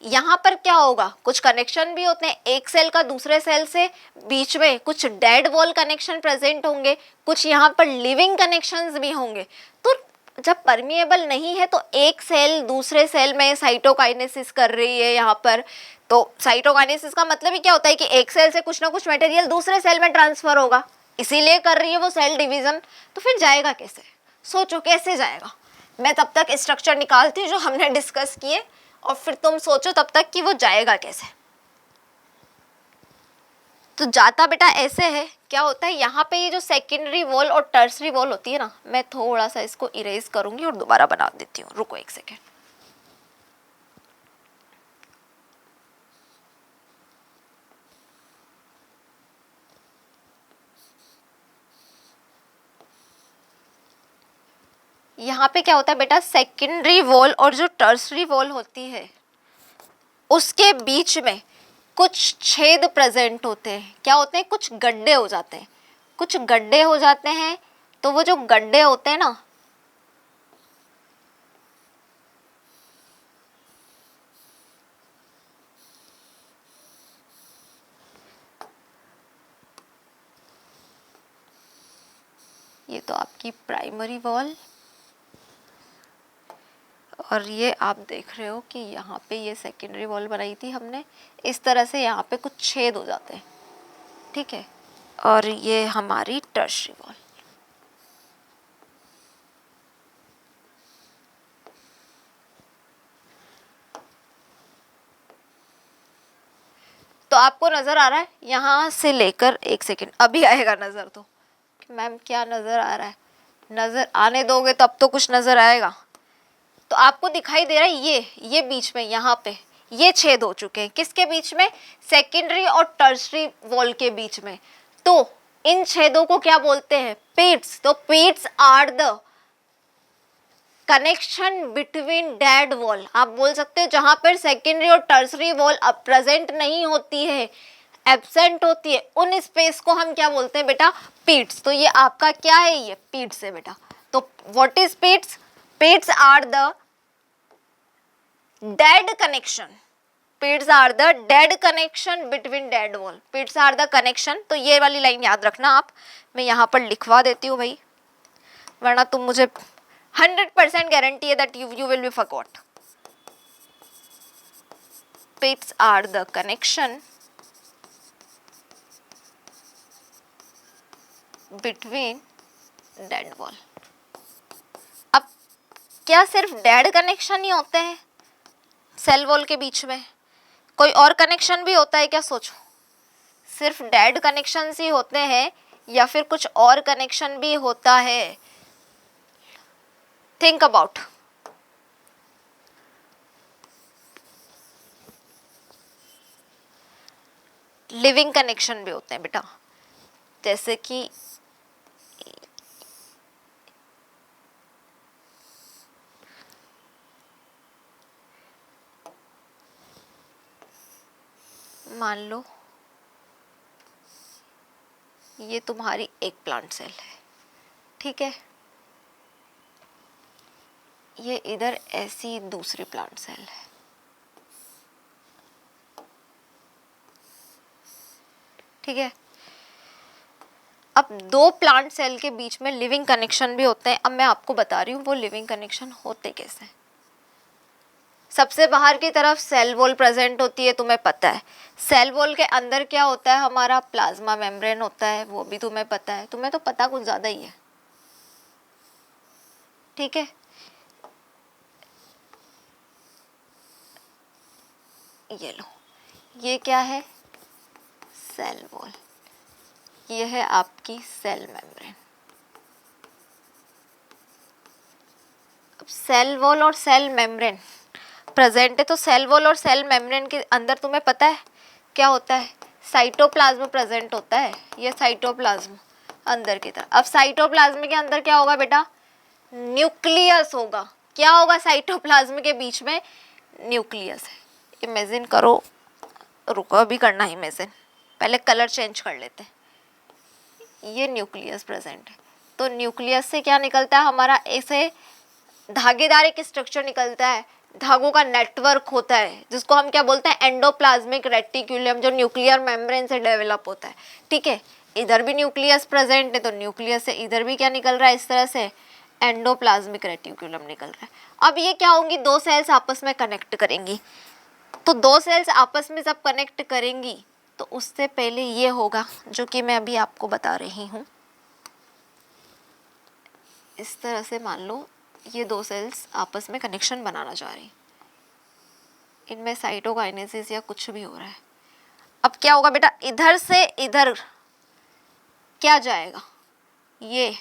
यहाँ पर क्या होगा, कुछ कनेक्शन भी होते हैं, एक सेल का दूसरे सेल से बीच में कुछ डेड वॉल कनेक्शन प्रेजेंट होंगे, कुछ यहाँ पर लिविंग कनेक्शंस भी होंगे। तो जब परमिएबल नहीं है तो एक सेल दूसरे सेल में साइटोकाइनेसिस कर रही है यहाँ पर, तो साइटोकाइनेसिस का मतलब ही क्या होता है कि एक सेल से कुछ ना कुछ मटेरियल दूसरे सेल में ट्रांसफर होगा, इसीलिए कर रही है वो सेल डिवीजन। तो फिर जाएगा कैसे, सोचो कैसे जाएगा। मैं तब तक स्ट्रक्चर निकालती हूँ जो हमने डिस्कस किए और फिर तुम सोचो तब तक कि वो जाएगा कैसे। तो जाता बेटा ऐसे है, क्या होता है यहाँ पे ये जो सेकेंडरी वॉल और टर्सरी वॉल होती है ना, मैं थोड़ा सा इसको इरेज करूंगी और दोबारा बना देती हूँ, रुको एक सेकेंड। यहाँ पे क्या होता है बेटा, सेकेंडरी वॉल और जो टर्सरी वॉल होती है उसके बीच में कुछ छेद प्रेजेंट होते हैं। क्या होते हैं, कुछ गड्ढे हो जाते हैं, कुछ गड्ढे हो जाते हैं। तो वो जो गड्ढे होते हैं ना, ये तो आपकी प्राइमरी वॉल और ये आप देख रहे हो कि यहाँ पे ये सेकेंडरी वॉल बनाई थी हमने, इस तरह से यहाँ पे कुछ छेद हो जाते हैं, ठीक है। और ये हमारी टर्शरी वॉल। तो आपको नजर आ रहा है यहाँ से लेकर, एक सेकेंड अभी आएगा नजर, तो मैम क्या नजर आ रहा है, नजर आने दोगे तब तो कुछ नजर आएगा। तो आपको दिखाई दे रहा है ये बीच में यहाँ पे ये छेद हो चुके हैं, किसके बीच में, सेकेंडरी और टर्शरी वॉल के बीच में। तो इन छेदों को क्या बोलते हैं, पिट्स। तो पिट्स are the connection between dead wall, आप बोल सकते हो जहां पर सेकेंडरी और टर्सरी वॉल अब प्रेजेंट नहीं होती है, एब्सेंट होती है, उन स्पेस को हम क्या बोलते हैं बेटा, पिट्स। तो ये आपका क्या है, ये पिट्स है बेटा। तो what is pits, pits are the dead connection, pits are the dead connection between dead wall, pits are the connection. तो ये वाली लाइन याद रखना आप, मैं यहाँ पर लिखवा देती हूँ भाई, वरना तुम मुझे 100% guarantee है that you will be forgot. Pits are the connection between dead wall. अब क्या सिर्फ डेड कनेक्शन ही होते हैं सेल वॉल के बीच में, कोई और कनेक्शन भी होता है क्या, सोचो। सिर्फ डेड कनेक्शन ही होते हैं या फिर कुछ और कनेक्शन भी होता है, थिंक अबाउट। लिविंग कनेक्शन भी होते हैं बेटा, जैसे कि मान लो ये तुम्हारी एक प्लांट सेल है, ठीक है, ये इधर ऐसी दूसरी प्लांट सेल है, ठीक है। अब दो प्लांट सेल के बीच में लिविंग कनेक्शन भी होते हैं। अब मैं आपको बता रही हूँ वो लिविंग कनेक्शन होते कैसे। सबसे बाहर की तरफ सेल वॉल प्रेजेंट होती है, तुम्हें पता है। सेल वॉल के अंदर क्या होता है, हमारा प्लाज्मा मेम्ब्रेन होता है, वो भी तुम्हें पता है, तुम्हें तो पता कुछ ज्यादा ही है, ठीक है। ये लो, ये क्या है, सेल वॉल, ये है आपकी सेल मेम्ब्रेन। अब सेल वॉल और सेल मेम्ब्रेन प्रेजेंट है, तो सेल वॉल और सेल मेम्ब्रेन के अंदर तुम्हें पता है क्या होता है, साइटोप्लाज्म प्रेजेंट होता है, ये साइटोप्लाज्म अंदर की तरफ। अब साइटोप्लाज्म के अंदर क्या होगा बेटा, न्यूक्लियस होगा। क्या होगा साइटोप्लाज्म के बीच में, न्यूक्लियस है। इमेजिन करो, रुको अभी करना इमेजिन, पहले कलर चेंज कर लेते हैं। ये न्यूक्लियस प्रेजेंट है, तो न्यूक्लियस से क्या निकलता है हमारा, ऐसे धागेदार एक स्ट्रक्चर निकलता है, धागों का नेटवर्क होता है, जिसको हम क्या बोलते हैं, एंडोप्लाज्मिक रेटिक्यूलम, जो न्यूक्लियर मेम्ब्रेन से डेवलप होता है, ठीक है। इधर भी न्यूक्लियस प्रेजेंट है, तो न्यूक्लियस से इधर भी क्या निकल रहा है, इस तरह से एंडोप्लाज्मिक रेटिकुलम निकल रहा है। अब ये क्या होंगी, दो सेल्स आपस में कनेक्ट करेंगी। तो दो सेल्स आपस में जब कनेक्ट करेंगी तो उससे पहले ये होगा जो कि मैं अभी आपको बता रही हूँ। इस तरह से मान लो ये दो सेल्स आपस में कनेक्शन बनाना चाह रही, इनमें साइटोकाइनेसिस या कुछ भी हो रहा है। अब क्या होगा बेटा, इधर से इधर क्या जाएगा, ये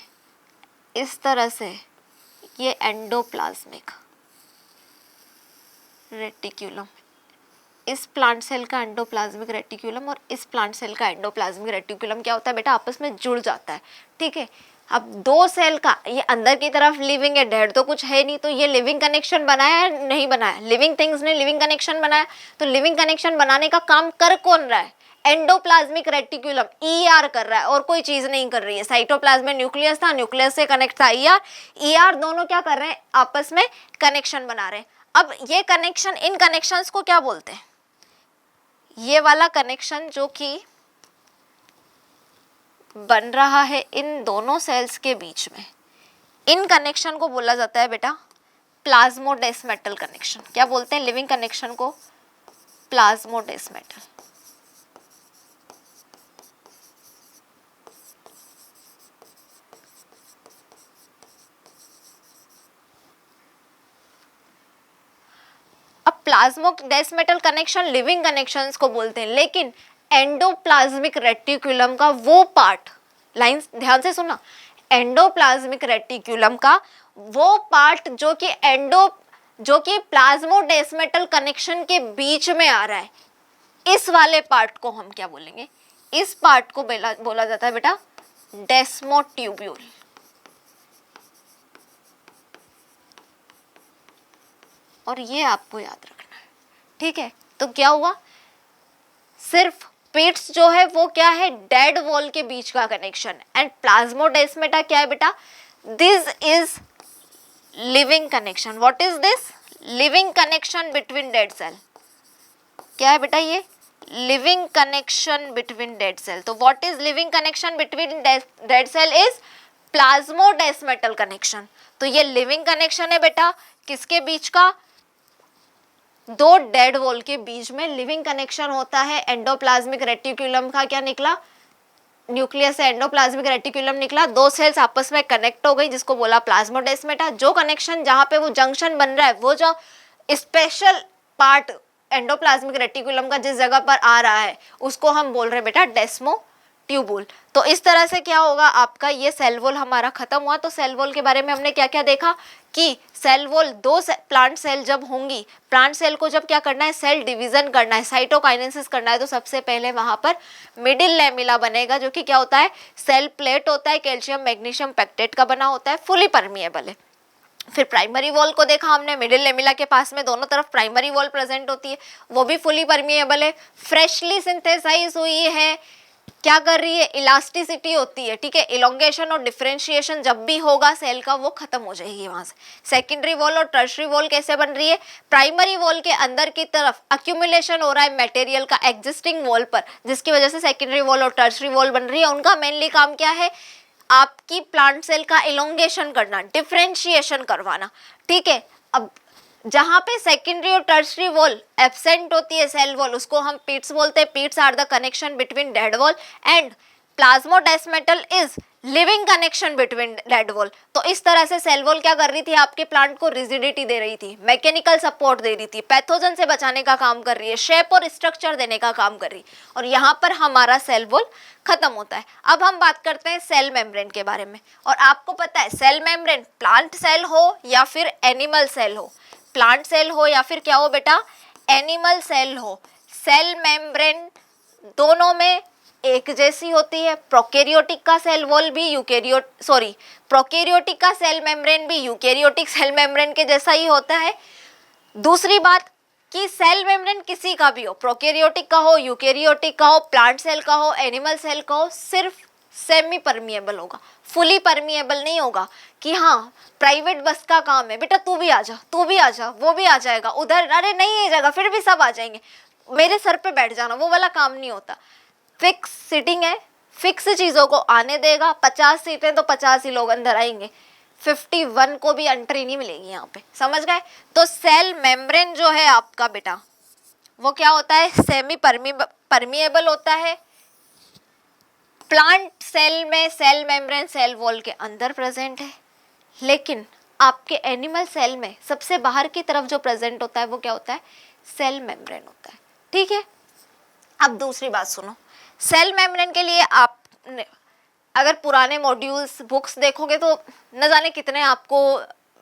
इस तरह से ये एंडोप्लाज्मिक रेटिक्यूलम, इस प्लांट सेल का एंडोप्लाज्मिक रेटिक्यूलम और इस प्लांट सेल का एंडोप्लाज्मिक रेटिक्यूलम क्या होता है बेटा, आपस में जुड़ जाता है। ठीक है, अब दो सेल का ये अंदर की तरफ लिविंग है, डेड तो कुछ है नहीं, तो ये लिविंग कनेक्शन बनाया है नहीं बनाया, लिविंग थिंग्स ने लिविंग कनेक्शन बनाया। तो लिविंग कनेक्शन बनाने का काम कर कौन रहा है, एंडोप्लाज्मिक रेटिक्यूलम, ईआर कर रहा है और कोई चीज नहीं कर रही है। साइटोप्लाज्म में न्यूक्लियस था, न्यूक्लियस से कनेक्ट था ईआर, ईआर दोनों क्या कर रहे हैं, आपस में कनेक्शन बना रहे हैं। अब ये कनेक्शन, इन कनेक्शंस को क्या बोलते हैं, ये वाला कनेक्शन जो कि बन रहा है इन दोनों सेल्स के बीच में, इन कनेक्शन को बोला जाता है बेटा प्लाज्मोडेस्मेटल कनेक्शन। क्या बोलते हैं, लिविंग कनेक्शन को प्लाज्मोडेस्मेटल। अब प्लाज्मोडेस्मेटल कनेक्शन लिविंग कनेक्शंस को बोलते हैं, लेकिन एंडोप्लाज्मिक रेटिकुलम का वो पार्ट, लाइन ध्यान से सुनना, एंडोप्लाज्मिक रेटिकुलम का वो पार्ट जो कि प्लाज्मोडेस्मेटल कनेक्शन के बीच में आ रहा है, इस वाले पार्ट को हम क्या बोलेंगे, इस पार्ट को बोला जाता है बेटा डेस्मोट्यूब्यूल। और ये आपको याद रखना है। ठीक है, तो क्या हुआ, सिर्फ पिट्स जो है वो क्या है, डेड वॉल के बीच का कनेक्शन, एंड प्लाज्मोडेस्मेटा क्या है बेटा, this is living connection. What is this, living connection between dead cell. क्या है बेटा ये, living connection between dead cell. तो what is living connection between dead cell is plasmodesmatal connection. तो ये लिविंग कनेक्शन है बेटा, किसके बीच का, दो डेड वॉल के बीच में लिविंग कनेक्शन होता है। एंडोप्लाज्मिक रेटिकुलम का क्या निकला, न्यूक्लियस से एंडोप्लाज्मिक रेटिकुलम निकला, दो सेल्स आपस में कनेक्ट हो गई जिसको बोला प्लाज्मोडेस्मेटा। जो कनेक्शन, जहां पे वो जंक्शन बन रहा है, वो जो स्पेशल पार्ट एंडोप्लाज्मिक रेटिकुलम का जिस जगह पर आ रहा है, उसको हम बोल रहे हैं बेटा डेस्मोट्यूबुल। तो इस तरह से क्या होगा, आपका ये सेल वॉल हमारा खत्म हुआ। तो सेल वॉल के बारे में हमने क्या क्या देखा कि सेल वॉल, दो प्लांट सेल जब होंगी, प्लांट सेल को जब क्या करना है, सेल डिवीजन करना है, साइटोकाइनेसिस करना है, तो सबसे पहले वहां पर मिडिल लेमिला बनेगा, जो कि क्या होता है, सेल प्लेट होता है, कैल्शियम मैग्नीशियम पेक्टेट का बना होता है, फुली परमिएबल है। फिर प्राइमरी वॉल को देखा हमने, मिडिल लेमिला के पास में दोनों तरफ प्राइमरी वॉल प्रेजेंट होती है, वो भी फुली परमिएबल है, फ्रेशली सिंथेसाइज हुई है, क्या कर रही है, इलास्टिसिटी होती है। ठीक है, इलोंगेशन और डिफरेंशिएशन जब भी होगा सेल का, वो खत्म हो जाएगी वहां से। सेकेंडरी वॉल और टर्शरी वॉल कैसे बन रही है, प्राइमरी वॉल के अंदर की तरफ अक्यूमुलेशन हो रहा है मटेरियल का एग्जिस्टिंग वॉल पर, जिसकी वजह से सेकेंडरी वॉल और टर्शरी वॉल बन रही है। उनका मेनली काम क्या है, आपकी प्लांट सेल का इलोंगेशन करना, डिफरेंशिएशन करवाना। ठीक है, अब जहां पे सेकेंडरी और टर्शरी वॉल एब्सेंट होती है सेल वॉल, उसको हम पिट्स बोलते हैं। पिट्स are the connection between dead wall and plasmodesmatal is living connection between dead wall. तो इस तरह से सेल वॉल क्या कर रही थी, आपके प्लांट को रिजिडिटी दे रही थी, मैकेनिकल सपोर्ट दे रही थी, पैथोजन से बचाने का काम कर रही है, शेप और स्ट्रक्चर देने का काम कर रही है। और यहाँ पर हमारा सेल वॉल खत्म होता है। अब हम बात करते हैं सेल मेम्ब्रेन के बारे में। और आपको पता है सेल मेम्ब्रेन प्लांट सेल हो या फिर एनिमल सेल हो, प्लांट सेल हो या फिर क्या हो बेटा, एनिमल सेल हो, सेल मेम्ब्रेन दोनों में एक जैसी होती है। प्रोकैरियोटिक का सेल वॉल भी प्रोकैरियोटिक का सेल मेम्ब्रेन भी यूकैरियोटिक सेल मेम्ब्रेन के जैसा ही होता है। दूसरी बात कि सेल मेम्ब्रेन किसी का भी हो, प्रोकैरियोटिक का हो, यूकैरियोटिक का हो, प्लांट सेल का हो, एनिमल सेल का हो, सिर्फ सेमी परमिएबल होगा, फुली परमिएबल नहीं होगा कि हाँ प्राइवेट बस का काम है बेटा, तू भी आ जा, तू भी आ जा, वो भी आ जाएगा, उधर अरे नहीं आ जाएगा, फिर भी सब आ जाएंगे, मेरे सर पे बैठ जाना, वो वाला काम नहीं होता। फिक्स सीटिंग है, फिक्स चीज़ों को आने देगा, 50 सीटें तो 50 ही लोग अंदर आएंगे। 51 को भी एंट्री नहीं मिलेगी यहाँ पे, समझ गए। तो सेल मेम्ब्रेन जो है आपका बेटा वो क्या होता है, सेमी परमिएबल होता है। प्लांट सेल में सेल मेम्ब्रेन सेल वॉल के अंदर प्रेजेंट है, लेकिन आपके एनिमल सेल में सबसे बाहर की तरफ जो प्रेजेंट होता है वो क्या होता है, सेल मेम्ब्रेन होता है। ठीक है, अब दूसरी बात सुनो, सेल मेम्ब्रेन के लिए आप अगर पुराने मॉड्यूल्स बुक्स देखोगे तो न जाने कितने आपको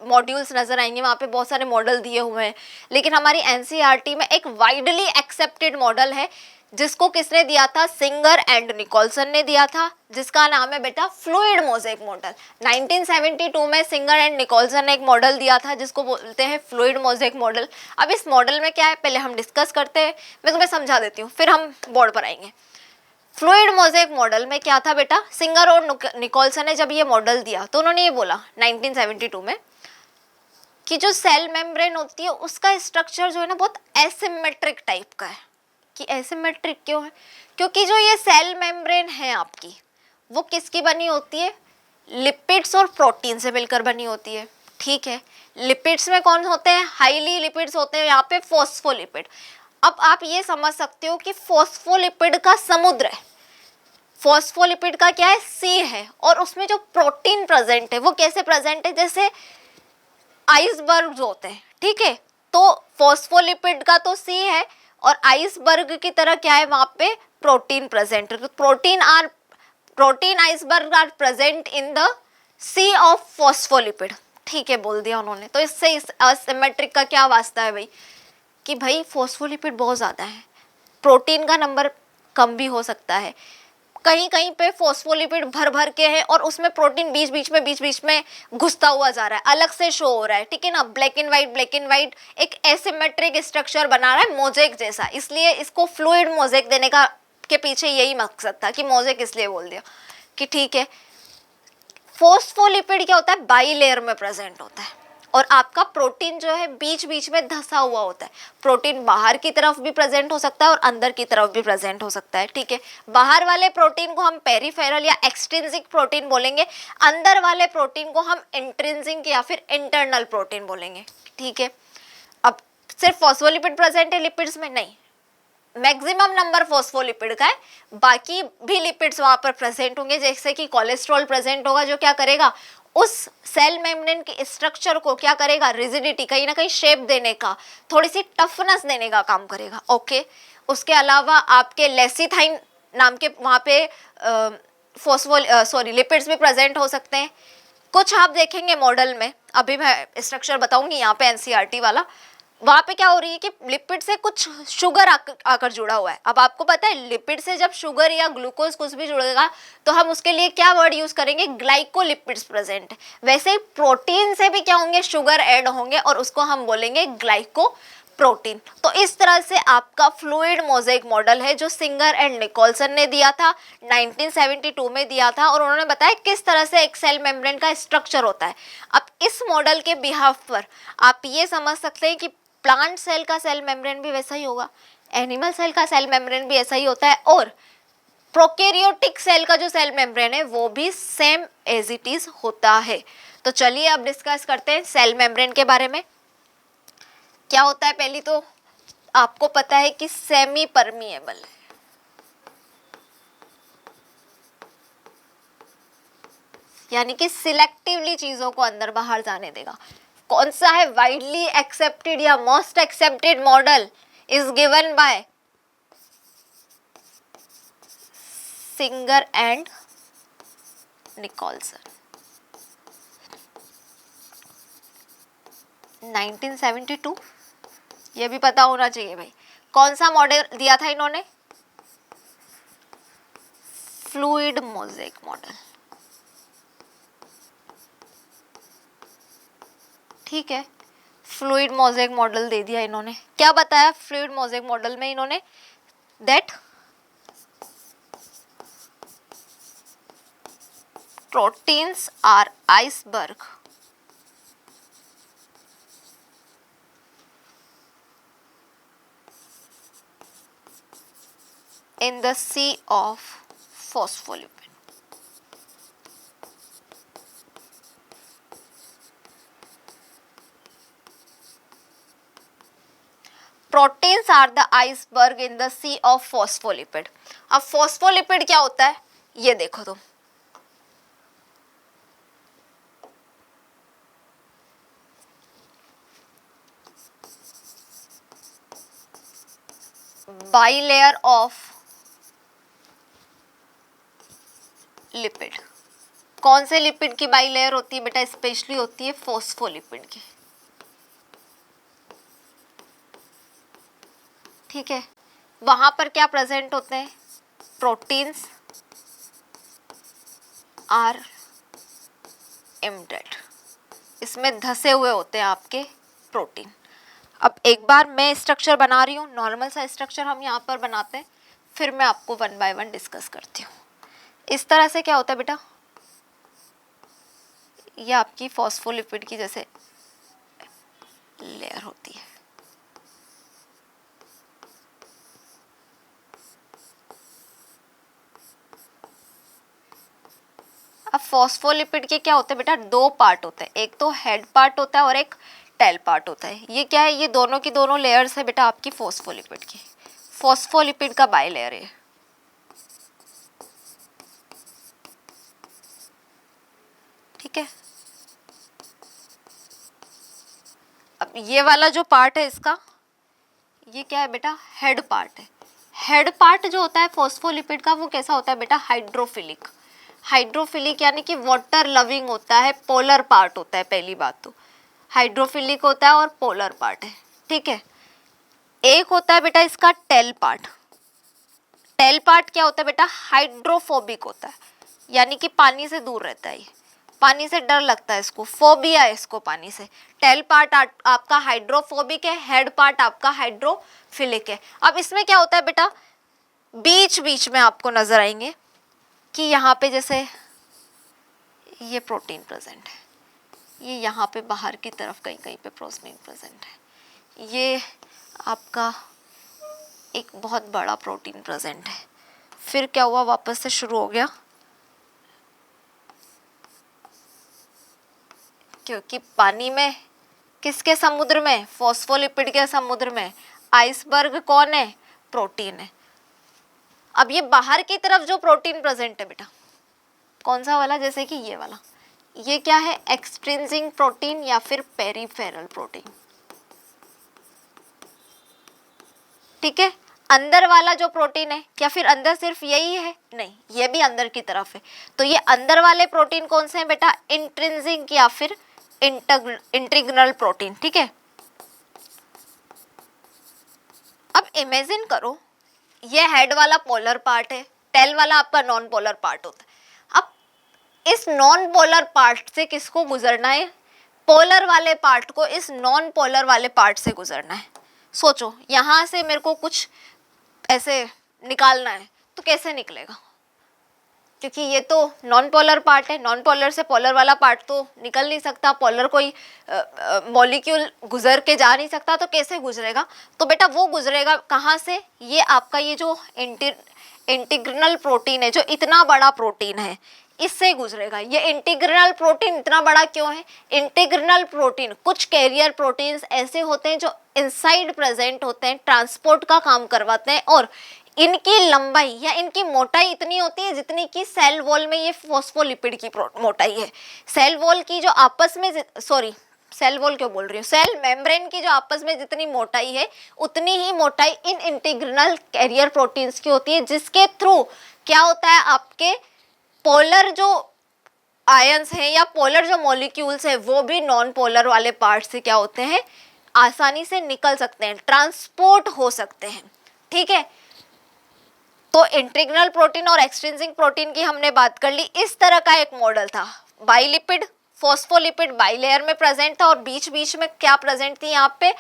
मॉड्यूल्स नजर आएंगे, वहाँ पे बहुत सारे मॉडल दिए हुए हैं, लेकिन हमारी एनसीईआरटी में एक वाइडली एक्सेप्टेड मॉडल है जिसको किसने दिया था, सिंगर एंड निकोलसन ने दिया था, जिसका नाम है बेटा फ्लूइड मोज़ेक मॉडल। 1972 में सिंगर एंड निकोलसन ने एक मॉडल दिया था जिसको बोलते हैं फ्लूइड मोज़ेक मॉडल। अब इस मॉडल में क्या है पहले हम डिस्कस करते हैं, मैं तुम्हें समझा देती हूँ फिर हम बोर्ड पर आएंगे। फ्लूइड मोज़ेक मॉडल में क्या था बेटा, सिंगर और निकोलसन ने जब ये मॉडल दिया तो उन्होंने ये बोला 1972 में कि जो सेल मेम्ब्रेन होती है उसका स्ट्रक्चर जो है ना बहुत एसिमेट्रिक टाइप का है। कि एसिमेट्रिक क्यों है, क्योंकि जो ये सेल मेम्ब्रेन है आपकी वो किसकी बनी होती है, लिपिड्स और प्रोटीन से मिलकर बनी होती है। ठीक है, लिपिड्स में कौन होते हैं, हाईली लिपिड्स होते हैं यहाँ पे फॉस्फोलिपिड। अब आप ये समझ सकते हो कि फॉस्फोलिपिड का समुद्र है, फॉस्फोलिपिड का क्या है, सी है, और उसमें जो प्रोटीन प्रेजेंट है वो कैसे प्रेजेंट है, जैसे आइसबर्ग होते हैं। ठीक है, तो फॉस्फोलिपिड का तो सी है और आइसबर्ग की तरह क्या है वहां पे प्रोटीन प्रेजेंट है। तो protein iceberg are present in the C of phospholipid. ठीक है, बोल दिया उन्होंने। तो इससे इस असिमेट्रिक का क्या वास्ता है भाई, कि भाई फॉस्फोलिपिड बहुत ज़्यादा है, प्रोटीन का नंबर कम भी हो सकता है, कहीं कहीं पे फॉस्फोलिपिड भर भर के हैं और उसमें प्रोटीन बीच बीच में घुसता हुआ जा रहा है, अलग से शो हो रहा है। ठीक है ना, ब्लैक एंड वाइट एक एसिमेट्रिक स्ट्रक्चर बना रहा है मोज़ेक जैसा, इसलिए इसको फ्लूइड मोज़ेक देने का के पीछे यही मकसद था कि मोज़ेक इसलिए बोल दिया कि ठीक है। फॉस्फोलिपिड क्या होता है, बाईलेयर में प्रेजेंट होता है और आपका प्रोटीन जो है बीच बीच में धंसा हुआ होता है। प्रोटीन बाहर की तरफ भी प्रेजेंट हो सकता है और अंदर की तरफ भी प्रेजेंट हो सकता है। ठीक है, बाहर वाले प्रोटीन को हम पेरिफेरल या एक्सट्रिंसिक प्रोटीन बोलेंगे, अंदर वाले प्रोटीन को हम इंट्रिंसिक या फिर इंटरनल प्रोटीन बोलेंगे। ठीक है, अब सिर्फ फॉस्फोलिपिड प्रेजेंट है लिपिड्स में, नहीं, मैक्सिमम नंबर फॉस्फोलिपिड का है, बाकी भी लिपिड्स वहां पर प्रेजेंट होंगे, जैसे कि कोलेस्ट्रॉल प्रेजेंट होगा जो क्या करेगा, उस सेल मेम्ब्रेन के स्ट्रक्चर को क्या करेगा, रिजिडिटी, कहीं ना कहीं शेप देने का, थोड़ी सी टफनेस देने का काम करेगा। ओके, उसके अलावा आपके लेसिथाइन नाम के वहाँ पे लिपिड्स भी प्रेजेंट हो सकते हैं। कुछ आप देखेंगे मॉडल में, अभी मैं स्ट्रक्चर बताऊंगी यहाँ पे एनसीईआरटी वाला, वहां पे क्या हो रही है कि लिपिड से कुछ शुगर आकर जुड़ा हुआ है। अब आपको पता है लिपिड से जब शुगर या ग्लूकोज कुछ भी जुड़ेगा तो हम उसके लिए क्या वर्ड यूज करेंगे, ग्लाइकोलिपिड्स प्रेजेंट है। वैसे ही प्रोटीन से भी क्या होंगे, शुगर ऐड होंगे और उसको हम बोलेंगे ग्लाइको प्रोटीन। तो इस तरह से आपका फ्लूइड मोज़ेक मॉडल है जो सिंगर एंड निकोलसन ने दिया था, 1972 में दिया था, और उन्होंने बताया किस तरह से एक सेल मेम्ब्रेन का स्ट्रक्चर होता है। अब इस मॉडल के बिहाफ पर आप ये समझ सकते हैं कि प्लांट सेल का सेल मेम्ब्रेन भी वैसा ही होगा, एनिमल सेल का सेल मेम्ब्रेन भी ऐसा ही होता है, और प्रोकैरियोटिक सेल का जो सेल मेम्ब्रेन है वो भी सेम एज इट इज होता है। तो चलिए अब डिस्कस करते हैं सेल मेम्ब्रेन के बारे में। क्या होता है, पहली तो आपको पता है कि सेमी परमिएबल है, यानी कि सिलेक्टिवली चीजों को अंदर बाहर जाने देगा। कौन सा है, वाइडली एक्सेप्टेड या most accepted model is given by singer and Nicolson, 1972। ये भी पता होना चाहिए भाई, कौन सा मॉडल दिया था इन्होंने, फ्लूइड मोज़ेक मॉडल। ठीक है, फ्लूइड मोज़ेक मॉडल दे दिया इन्होंने। क्या बताया फ्लूइड मोज़ेक मॉडल में इन्होंने, that proteins are iceberg in the sea of phospholipid. Proteins are the iceberg in the C of phospholipid. अब फॉस्फोलिपिड क्या होता है ये देखो तुम, बाइलेयर ऑफ लिपिड। कौन से लिपिड की बाइलेयर होती है बेटा? स्पेशली होती है फॉस्फोलिपिड की। ठीक है, वहां पर क्या प्रेजेंट होते हैं? प्रोटीन्स आर एम्बेडेड, इसमें धसे हुए होते हैं आपके प्रोटीन। अब एक बार मैं स्ट्रक्चर बना रही हूँ, नॉर्मल सा स्ट्रक्चर हम यहाँ पर बनाते हैं, फिर मैं आपको वन बाय वन डिस्कस करती हूँ। इस तरह से क्या होता है बेटा, ये आपकी फॉस्फोलिपिड की जैसे लेयर होती है। अब फॉस्फोलिपिड के क्या होते हैं बेटा? दो पार्ट होते हैं, एक तो हेड पार्ट होता है और एक टेल पार्ट होता है। ये क्या है? ये दोनों की दोनों लेयर्स है बेटा आपकी फॉस्फोलिपिड की। फॉस्फोलिपिड का बाइलेयर है। ठीक है, अब ये वाला जो पार्ट है इसका, ये क्या है बेटा? हेड पार्ट है। हेड पार्ट जो होता है फॉस्फोलिपिड का वो कैसा होता है बेटा? हाइड्रोफिलिक। हाइड्रोफिलिक यानी कि वाटर लविंग होता है, पोलर पार्ट होता है। पहली बात तो हाइड्रोफिलिक होता है और पोलर पार्ट है। ठीक है, एक होता है बेटा इसका टेल पार्ट। टेल पार्ट क्या होता है बेटा? हाइड्रोफोबिक होता है, यानी कि पानी से दूर रहता है, ये पानी से डर लगता है इसको, फोबिया है इसको पानी से। टेल पार्ट आपका हाइड्रोफोबिक है, हेड पार्ट आपका हाइड्रोफिलिक है। अब इसमें क्या होता है बेटा? बीच बीच में आपको नजर आएंगे कि यहाँ पे जैसे ये प्रोटीन प्रेजेंट है, ये यहाँ पे बाहर की तरफ कहीं कहीं पे प्रोटीन प्रेजेंट है, ये आपका एक बहुत बड़ा प्रोटीन प्रेजेंट है। फिर क्या हुआ? वापस से शुरू हो गया, क्योंकि पानी में, किसके समुद्र में? फॉस्फोलिपिड के समुद्र में। आइसबर्ग कौन है? प्रोटीन है। अब ये बाहर की तरफ जो प्रोटीन प्रेजेंट है बेटा, कौन सा वाला? जैसे कि ये वाला, ये क्या है? एक्सट्रिंसिक प्रोटीन या फिर पेरिफेरल प्रोटीन। ठीक है, अंदर वाला जो प्रोटीन है, क्या फिर अंदर सिर्फ यही है? नहीं, ये भी अंदर की तरफ है। तो ये अंदर वाले प्रोटीन कौन से हैं बेटा? इंट्रिंसिक या फिर इंटीग्रल प्रोटीन। ठीक है, अब इमेजिन करो ये हेड वाला पोलर पार्ट है, टेल वाला आपका नॉन पोलर पार्ट होता है। अब इस नॉन पोलर पार्ट से किसको गुजरना है? पोलर वाले पार्ट को इस नॉन पोलर वाले पार्ट से गुजरना है। सोचो, यहां से मेरे को कुछ ऐसे निकालना है तो कैसे निकलेगा? क्योंकि ये तो नॉन पोलर पार्ट है, नॉन पोलर से पोलर वाला पार्ट तो निकल नहीं सकता, पोलर कोई मॉलिक्यूल गुजर के जा नहीं सकता, तो कैसे गुजरेगा? तो बेटा वो गुजरेगा कहाँ से? ये आपका ये जो इंटीग्रल प्रोटीन है, जो इतना बड़ा प्रोटीन है, इससे गुजरेगा। ये इंटीग्रल प्रोटीन इतना बड़ा क्यों है? इंटीग्रल प्रोटीन, कुछ कैरियर प्रोटीन्स ऐसे होते हैं जो इनसाइड प्रेजेंट होते हैं, ट्रांसपोर्ट का काम करवाते हैं, और इनकी लंबाई या इनकी मोटाई इतनी होती है जितनी कि सेल वॉल में ये फॉस्फोलिपिड की मोटाई है। सेल वॉल की जो आपस में, सॉरी सेल वॉल क्यों बोल रही हूँ, सेल मेम्ब्रेन की जो आपस में जितनी मोटाई है, उतनी ही मोटाई इन इंटीग्रल कैरियर प्रोटीन्स की होती है, जिसके थ्रू क्या होता है? आपके पोलर जो आयंस हैं या पोलर जो मॉलिक्यूल्स हैं, वो भी नॉन पोलर वाले पार्ट से क्या होते हैं? आसानी से निकल सकते हैं, ट्रांसपोर्ट हो सकते हैं। ठीक है, तो इंटीग्रल प्रोटीन और एक्सट्रिंसिक प्रोटीन की हमने बात कर ली। इस तरह का एक मॉडल था। बाइलिपिड, फॉस्फोलिपिड बाइलेयर में प्रेजेंट था और बीच बीच में क्या प्रेजेंट थी? यहाँ पे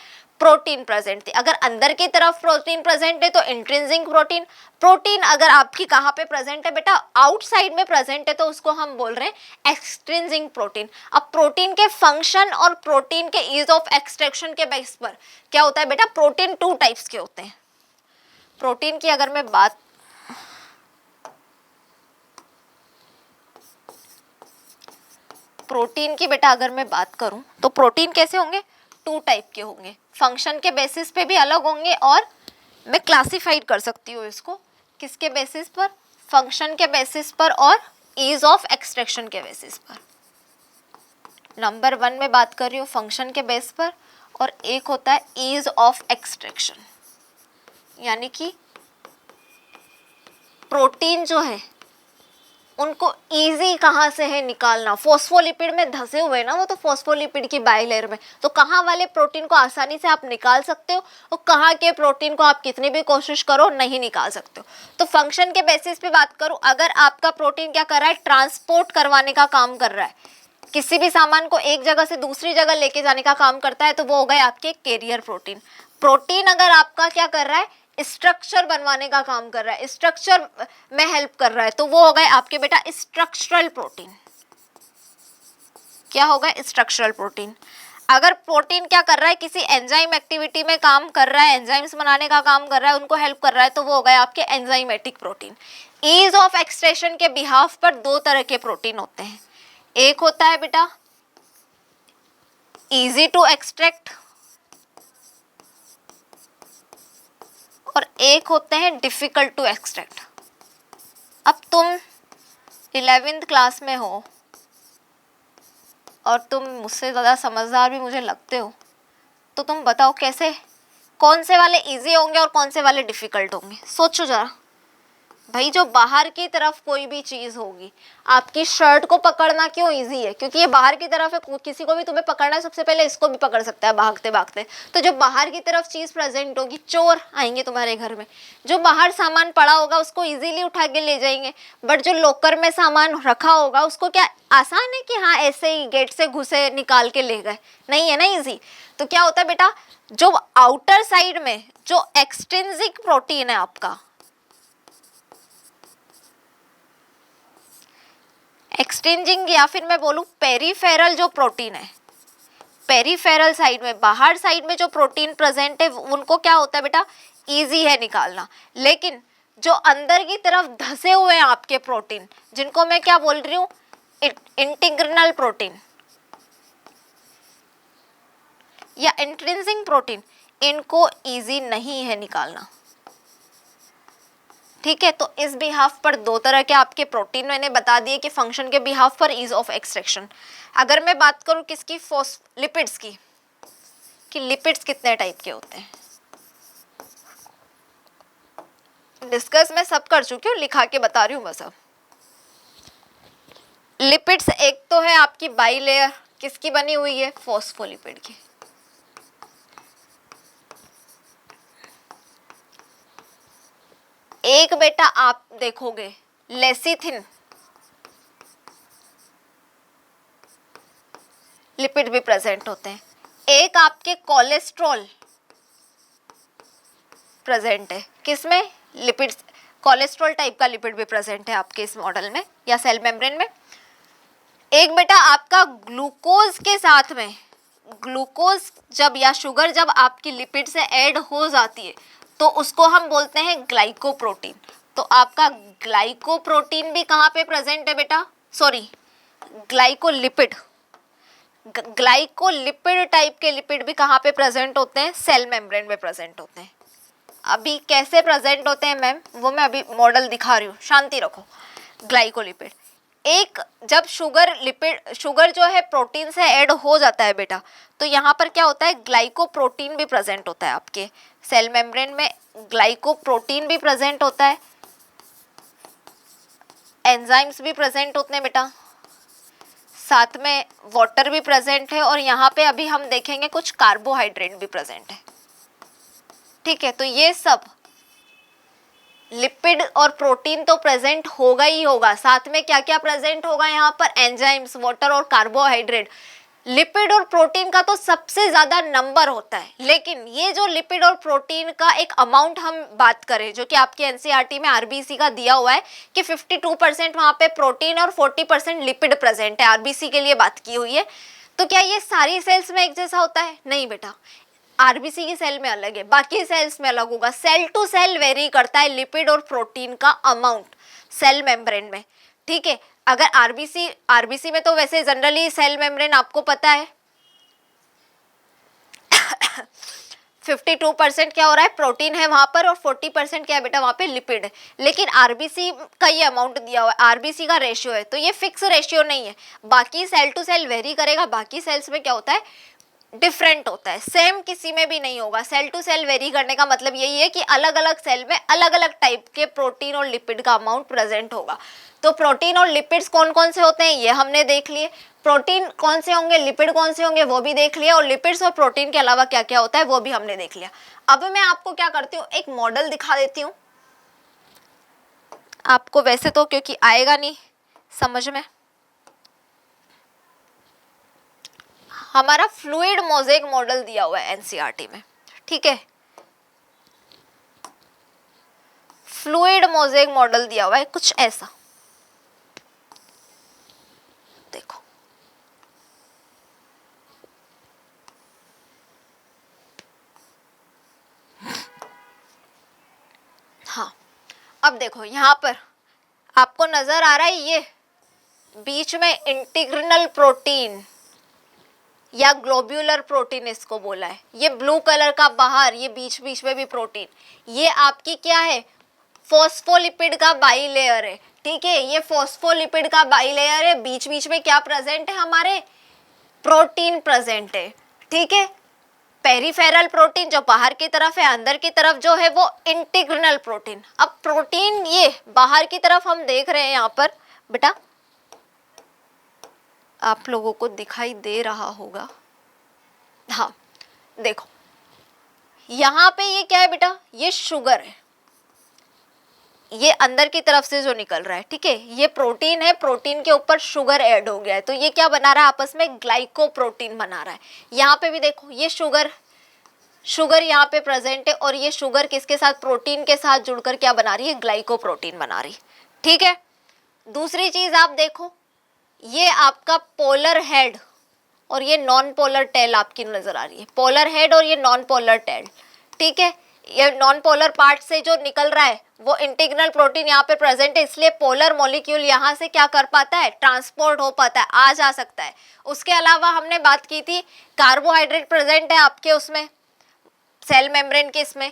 प्रोटीन प्रेजेंट थी। अगर अंदर की तरफ प्रोटीन प्रेजेंट है तो इंट्रिंसिक प्रोटीन। प्रोटीन अगर आपकी कहाँ पे प्रेजेंट है बेटा? आउटसाइड में प्रेजेंट है, तो उसको हम बोल रहे हैं एक्सट्रिंसिक प्रोटीन। अब प्रोटीन के फंक्शन और प्रोटीन के ईज ऑफ एक्सट्रैक्शन के बेस पर क्या होता है बेटा? प्रोटीन टू टाइप्स के होते हैं। प्रोटीन की अगर मैं बात प्रोटीन की बेटा अगर मैं बात करूं तो प्रोटीन कैसे होंगे? टू टाइप के होंगे, फंक्शन के बेसिस पे भी अलग होंगे और मैं क्लासिफाइड कर सकती हूँ इसको किसके बेसिस पर, फंक्शन के बेसिस पर और ईज ऑफ एक्सट्रैक्शन के बेसिस पर। नंबर 1 में बात कर रही हूँ फंक्शन के बेस पर, और एक होता है ईज ऑफ एक्सट्रैक्शन, यानी कि प्रोटीन जो है उनको इजी कहाँ से है निकालना। फॉस्फोलिपिड में धसे हुए ना वो, तो फॉस्फोलिपिड की बाइलेयर में, तो कहाँ वाले प्रोटीन को आसानी से आप निकाल सकते हो और कहाँ के प्रोटीन को आप कितनी भी कोशिश करो नहीं निकाल सकते हो। तो फंक्शन के बेसिस पे बात करूँ, अगर आपका प्रोटीन क्या कर रहा है, ट्रांसपोर्ट करवाने का काम कर रहा है, किसी भी सामान को एक जगह से दूसरी जगह लेके जाने का काम करता है, तो वो हो गए आपके कैरियर प्रोटीन। प्रोटीन अगर आपका क्या कर रहा है, स्ट्रक्चर बनवाने का काम कर रहा है, स्ट्रक्चर में हेल्प कर रहा है, तो वो हो गए आपके बेटा स्ट्रक्चरल प्रोटीन। क्या होगा, स्ट्रक्चरल प्रोटीन। अगर प्रोटीन क्या कर रहा है, किसी एंजाइम एक्टिविटी में काम कर रहा है, एंजाइम्स बनाने का काम कर रहा है, उनको हेल्प कर रहा है, तो वो हो गए आपके enzymatic protein. Ease of extraction के बिहाफ पर दो तरह के प्रोटीन होते हैं, एक होता है बेटा इजी टू एक्सट्रैक्ट और एक होते हैं डिफिकल्ट टू एक्सट्रैक्ट। अब तुम 11th क्लास में हो और तुम मुझसे ज़्यादा समझदार भी मुझे लगते हो, तो तुम बताओ कैसे, कौन से वाले इजी होंगे और कौन से वाले डिफिकल्ट होंगे। सोचो जरा भाई, जो बाहर की तरफ कोई भी चीज़ होगी, आपकी शर्ट को पकड़ना क्यों इजी है, क्योंकि ये बाहर की तरफ है, किसी को भी तुम्हें पकड़ना है, सबसे पहले इसको भी पकड़ सकता है भागते भागते। तो जो बाहर की तरफ चीज़ प्रेजेंट होगी, चोर आएंगे तुम्हारे घर में, जो बाहर सामान पड़ा होगा उसको इजीली उठा के ले जाएंगे, बट जो लॉकर में सामान रखा होगा उसको क्या आसान है कि हाँ ऐसे ही गेट से घुसे निकाल के ले गए, नहीं है ना इजी। तो क्या होता है बेटा, जो आउटर साइड में जो एक्सट्रिंसिक प्रोटीन है आपका, एक्सट्रिंजिंग या फिर मैं बोलूँ पेरीफेरल जो प्रोटीन है, पेरीफेरल साइड में, बाहर साइड में जो प्रोटीन प्रेजेंट है, उनको क्या होता है बेटा, इजी है निकालना। लेकिन जो अंदर की तरफ धसे हुए हैं आपके प्रोटीन, जिनको मैं क्या बोल रही हूँ, इंटीग्रल प्रोटीन या इंट्रिंसिक प्रोटीन, इनको इजी नहीं है निकालना। ठीक है, तो इस बिहाफ पर दो तरह के आपके प्रोटीन मैंने बता दिए कि फंक्शन के बिहाफ पर ईज ऑफ एक्सट्रैक्शन। अगर मैं बात करूं किसकी, लिपिड्स की, कि लिपिड्स कितने टाइप के होते हैं, डिस्कस मैं सब कर चुकी हूँ, लिखा के बता रही हूँ बस। अब लिपिड्स एक तो है आपकी बाइलेयर, किसकी बनी हुई है, फॉस्फोलिपिड की। एक बेटा आप देखोगे लेसिथिन लिपिड भी प्रेजेंट होते हैं, एक आपके कोलेस्ट्रॉल प्रेजेंट है, किसमें, लिपिड्स, कोलेस्ट्रॉल टाइप का लिपिड भी प्रेजेंट है आपके इस मॉडल में या सेल मेम्ब्रेन में। एक बेटा आपका ग्लूकोज के साथ में, ग्लूकोज जब या शुगर जब आपकी लिपिड से ऐड हो जाती है तो उसको हम बोलते हैं ग्लाइकोप्रोटीन। तो आपका ग्लाइकोप्रोटीन भी कहाँ पे प्रेजेंट है बेटा, सॉरी ग्लाइकोलिपिड, ग्लाइकोलिपिड टाइप के लिपिड भी कहाँ पे प्रेजेंट होते हैं, सेल मेम्ब्रेन में प्रेजेंट होते हैं। अभी कैसे प्रेजेंट होते हैं मैम, वो मैं अभी मॉडल दिखा रही हूँ, शांति रखो। ग्लाइकोलिपिड, एक जब शुगर जो है प्रोटीन से ऐड हो जाता है बेटा, तो यहाँ पर क्या होता है, ग्लाइकोप्रोटीन भी प्रेजेंट होता है आपके सेल मेम्ब्रेन में, ग्लाइकोप्रोटीन भी प्रेजेंट होता है, एंजाइम्स भी प्रेजेंट होते हैं बेटा, साथ में वाटर भी प्रेजेंट है, और यहाँ पे अभी हम देखेंगे कुछ कार्बोहाइड्रेट भी प्रेजेंट है। ठीक है, तो ये सब लिपिड और प्रोटीन तो प्रेजेंट होगा ही होगा, साथ में क्या क्या प्रेजेंट होगा यहाँ पर, एंजाइम्स, वाटर और कार्बोहाइड्रेट। लिपिड और प्रोटीन का तो सबसे ज्यादा नंबर होता है, लेकिन ये जो लिपिड और प्रोटीन का एक अमाउंट हम बात करें, जो कि आपके एनसीईआरटी में आरबीसी का दिया हुआ है कि 52% वहाँ पे प्रोटीन और 40% लिपिड प्रेजेंट है, आरबीसी के लिए बात की हुई है। तो क्या ये सारी सेल्स में एक जैसा होता है, नहीं बेटा, आरबीसी की सेल में अलग है, बाकी सेल्स में अलग होगा, सेल टू सेल वेरी करता है लिपिड और प्रोटीन का अमाउंट सेल मेम्ब्रेन में। ठीक है, अगर आरबीसी में तो वैसे जनरली सेल मेम्ब्रेन आपको पता है 52% क्या हो रहा है, प्रोटीन है वहां पर, और 40% क्या है बेटा वहां पे लिपिड है। लेकिन आरबीसी का ये अमाउंट दिया हुआ है, आरबीसी का रेशियो है, तो ये फिक्स रेशियो नहीं है, बाकी सेल टू सेल वेरी करेगा, बाकी सेल्स में क्या होता है, डिफरेंट होता है, सेम किसी में भी नहीं होगा। सेल टू सेल वेरी करने का मतलब यही है कि अलग अलग सेल में अलग अलग टाइप के प्रोटीन और लिपिड का अमाउंट प्रेजेंट होगा। तो प्रोटीन और लिपिड्स कौन कौन से होते हैं ये हमने देख लिए, प्रोटीन कौन से होंगे, लिपिड कौन से होंगे वो भी देख लिया, और लिपिड्स और प्रोटीन के अलावा क्या क्या होता है वो भी हमने देख लिया। अब मैं आपको क्या करती हूँ, एक मॉडल दिखा देती हूँ आपको, वैसे तो क्योंकि आएगा नहीं समझ में। हमारा फ्लूइड मोज़ेक मॉडल दिया हुआ है एनसीईआरटी में, ठीक है, फ्लूइड मोज़ेक मॉडल दिया हुआ है कुछ ऐसा, देखो हाँ, अब देखो यहाँ पर आपको नजर आ रहा है, ये बीच में इंटीग्रिनल प्रोटीन या ग्लोब्यूलर प्रोटीन इसको बोला है, ये ब्लू कलर का बाहर, ये बीच बीच में भी प्रोटीन, ये आपकी क्या है, फॉस्फोलिपिड का बाइलेयर है, ठीक है, ये फॉस्फोलिपिड का बाइलेयर है, बीच बीच में क्या प्रेजेंट है, हमारे प्रोटीन प्रेजेंट है, ठीक है। पेरिफेरल प्रोटीन जो बाहर की तरफ है, अंदर की तरफ जो है वो इंटीग्रिनल प्रोटीन। अब प्रोटीन ये बाहर की तरफ हम देख रहे हैं यहाँ पर बेटा, आप लोगों को दिखाई दे रहा होगा, हाँ देखो यहाँ पे ये क्या है बेटा, ये शुगर है, ये अंदर की तरफ से जो निकल रहा है, ठीक है, ये प्रोटीन है, प्रोटीन के ऊपर शुगर ऐड हो गया है, तो ये क्या बना रहा है, आपस में ग्लाइकोप्रोटीन बना रहा है। यहाँ पे भी देखो ये शुगर यहाँ पे प्रेजेंट है, और ये शुगर किसके साथ, प्रोटीन के साथ जुड़कर क्या बना रही है, ग्लाइकोप्रोटीन बना रही, ठीक है। दूसरी चीज आप देखो, ये आपका पोलर हेड और ये नॉन पोलर टेल आपकी नजर आ रही है, पोलर हेड और ये नॉन पोलर टेल, ठीक है, ये नॉन पोलर पार्ट से जो निकल रहा है वो इंटीग्रल प्रोटीन यहाँ पे प्रेजेंट है, इसलिए पोलर मॉलिक्यूल यहाँ से क्या कर पाता है, ट्रांसपोर्ट हो पाता है, आ जा सकता है। उसके अलावा हमने बात की थी कार्बोहाइड्रेट प्रेजेंट है आपके उसमें सेल मेम्ब्रेन के, इसमें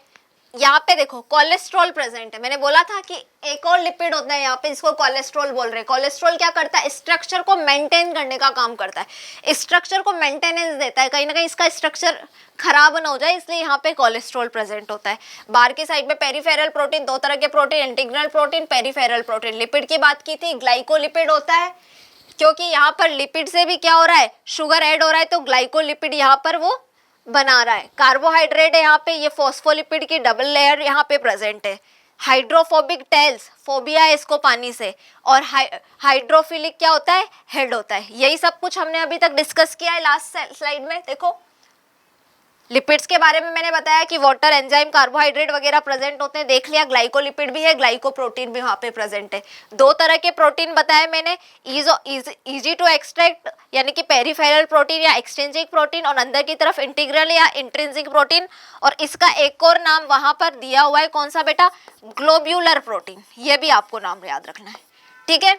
यहाँ पे देखो कोलेस्ट्रॉल प्रेजेंट है, मैंने बोला था कि एक और लिपिड होता है यहाँ पे, इसको कोलेस्ट्रॉल बोल रहे हैं। कोलेस्ट्रॉल क्या करता है, स्ट्रक्चर को मेंटेन करने का काम करता है, स्ट्रक्चर को मेंटेनेंस देता है, कहीं ना कहीं इसका स्ट्रक्चर खराब ना हो जाए, इसलिए यहाँ पे कोलेस्ट्रॉल प्रेजेंट होता है। बाहर की साइड में पेरिफेरल प्रोटीन, दो तरह के protein, integral protein, peripheral protein. Lipid की बात की थी, ग्लाइकोलिपिड होता है, क्योंकि यहाँ पर लिपिड से भी क्या हो रहा है, शुगर ऐड हो रहा है, तो ग्लाइकोलिपिड यहाँ पर वो बना रहा है। कार्बोहाइड्रेट है यहाँ पे, ये फॉस्फोलिपिड की डबल लेयर यहाँ पे प्रेजेंट है। हाइड्रोफोबिक टेल्स, फोबिया है इसको पानी से, और हाइड्रोफिलिक क्या होता है, हेड होता है। यही सब कुछ हमने अभी तक डिस्कस किया है लास्ट स्लाइड में। देखो लिपिड्स के बारे में मैंने बताया कि वाटर, एंजाइम, कार्बोहाइड्रेट वगैरह प्रेजेंट होते हैं, देख लिया। ग्लाइकोलिपिड भी है, ग्लाइकोप्रोटीन भी वहाँ पे प्रेजेंट है। दो तरह के प्रोटीन बताए मैंने, इजी टू एक्सट्रैक्ट यानी कि पेरिफेरल प्रोटीन या एक्सट्रिंसिक प्रोटीन, और अंदर की तरफ इंटीग्रल या इंट्रिंसिक प्रोटीन, और इसका एक और नाम वहाँ पर दिया हुआ है, कौन सा बेटा, ग्लोब्यूलर प्रोटीन। ये भी आपको नाम याद रखना है, ठीक है।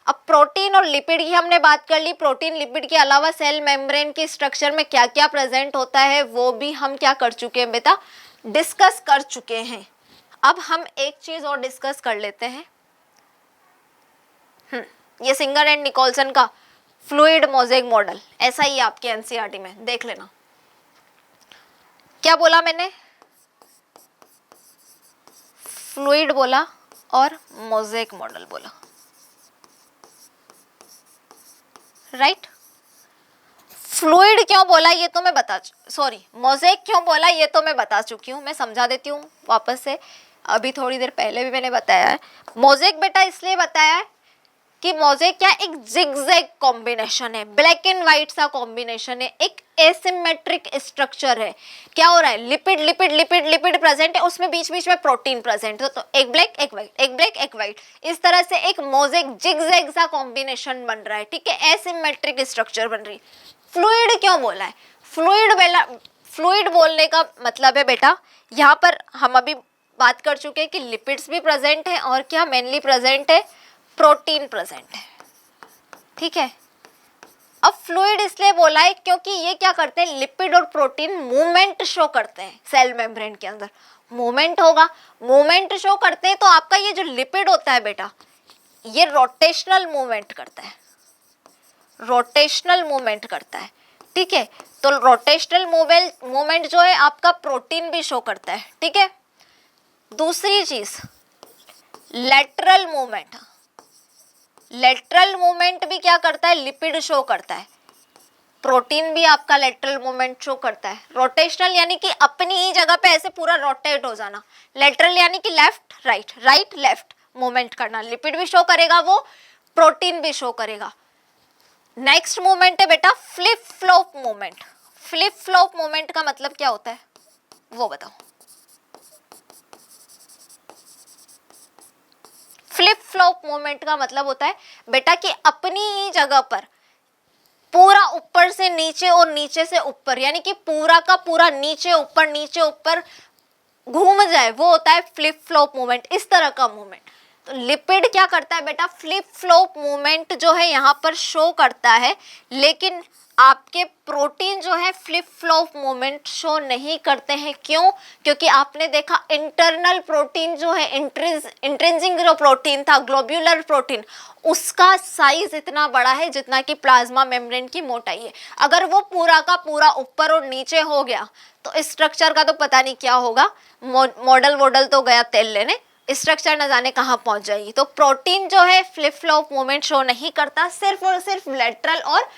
अब प्रोटीन और लिपिड की हमने बात कर ली। प्रोटीन लिपिड के अलावा सेल मेम्ब्रेन के स्ट्रक्चर में क्या क्या प्रेजेंट होता है वो भी हम क्या कर चुके हैं बेटा, डिस्कस कर चुके हैं। अब हम एक चीज और डिस्कस कर लेते हैं, ये सिंगर एंड निकोलसन का फ्लूइड मोज़ेक मॉडल, ऐसा ही आपके एनसीईआरटी में देख लेना। क्या बोला मैंने, फ्लूइड बोला और मोज़ेक मॉडल बोला, राइट। फ्लूइड क्यों बोला ये तो मैं मोज़ेक क्यों बोला ये तो मैं बता चुकी हूँ, मैं समझा देती हूँ वापस से। अभी थोड़ी देर पहले भी मैंने बताया है। मोज़ेक बेटा इसलिए बताया है कि मोज़ेक क्या एक जिगजैग कॉम्बिनेशन है, ब्लैक एंड व्हाइट सा कॉम्बिनेशन है, एक एसिमेट्रिक स्ट्रक्चर है। क्या हो रहा है, lipid lipid lipid lipid present है, उसमें बीच बीच में प्रोटीन प्रेजेंट है, तो एक ब्लैक एक व्हाइट, एक ब्लैक एक व्हाइट, इस तरह से एक मोज़ेक जिगजैग सा कॉम्बिनेशन बन रहा है, ठीक है, एसिमेट्रिक स्ट्रक्चर बन रही। फ्लूइड क्यों बोला है, फ्लूइड बोलने का मतलब है बेटा, यहाँ पर हम अभी बात कर चुके हैं कि लिपिड्स भी प्रेजेंट है, और क्या मेनली प्रेजेंट है, प्रोटीन प्रेजेंट है, ठीक है। अब फ्लूइड इसलिए बोला है क्योंकि ये क्या करते हैं, लिपिड और प्रोटीन मूवमेंट शो करते हैं सेल मेम्ब्रेन के अंदर, मूवमेंट होगा, मूवमेंट शो करते हैं। तो आपका ये जो लिपिड होता है बेटा, ये रोटेशनल मूवमेंट करता है, रोटेशनल मूवमेंट करता है, ठीक है। तो रोटेशनल मूवमेंट जो है आपका प्रोटीन भी शो करता है, ठीक है। दूसरी चीज लेटरल मूवमेंट, लेटरल मूवमेंट भी क्या करता है, लिपिड शो करता है, प्रोटीन भी आपका लेटरल मूवमेंट शो करता है। रोटेशनल यानी कि अपनी ही जगह पे ऐसे पूरा रोटेट हो जाना, लेटरल यानी कि left right, right left movement करना, लिपिड भी शो करेगा वो, प्रोटीन भी शो करेगा। नेक्स्ट मूवमेंट है बेटा flip flop movement. Flip flop movement का मतलब क्या होता है वो बताओ। फ्लिप फ्लॉप मूवमेंट का मतलब होता है बेटा कि अपनी ही जगह पर पूरा ऊपर से नीचे और नीचे से ऊपर, यानी कि पूरा का पूरा नीचे ऊपर घूम जाए, वो होता है फ्लिप फ्लॉप मूवमेंट, इस तरह का मूवमेंट। तो लिपिड क्या करता है बेटा, फ्लिप फ्लॉप मूवमेंट जो है यहाँ पर शो करता है, लेकिन आपके प्रोटीन जो है फ्लिप फ्लॉप मूवमेंट शो नहीं करते हैं। क्यों? क्योंकि आपने देखा इंटरनल प्रोटीन जो है, इंट्रिंसिक जो प्रोटीन था, ग्लोब्यूलर प्रोटीन, उसका साइज इतना बड़ा है जितना कि प्लाज्मा मेम्ब्रेन की मोटाई है। अगर वो पूरा का पूरा ऊपर और नीचे हो गया तो इस स्ट्रक्चर का तो पता नहीं क्या होगा, मॉडल तो गया तेल लेने, स्ट्रक्चर न जाने कहाँ पहुंच जाएगी। तो प्रोटीन जो है फ्लिप फ्लॉप मूवमेंट शो नहीं करता, सिर्फ और सिर्फ लेटरल और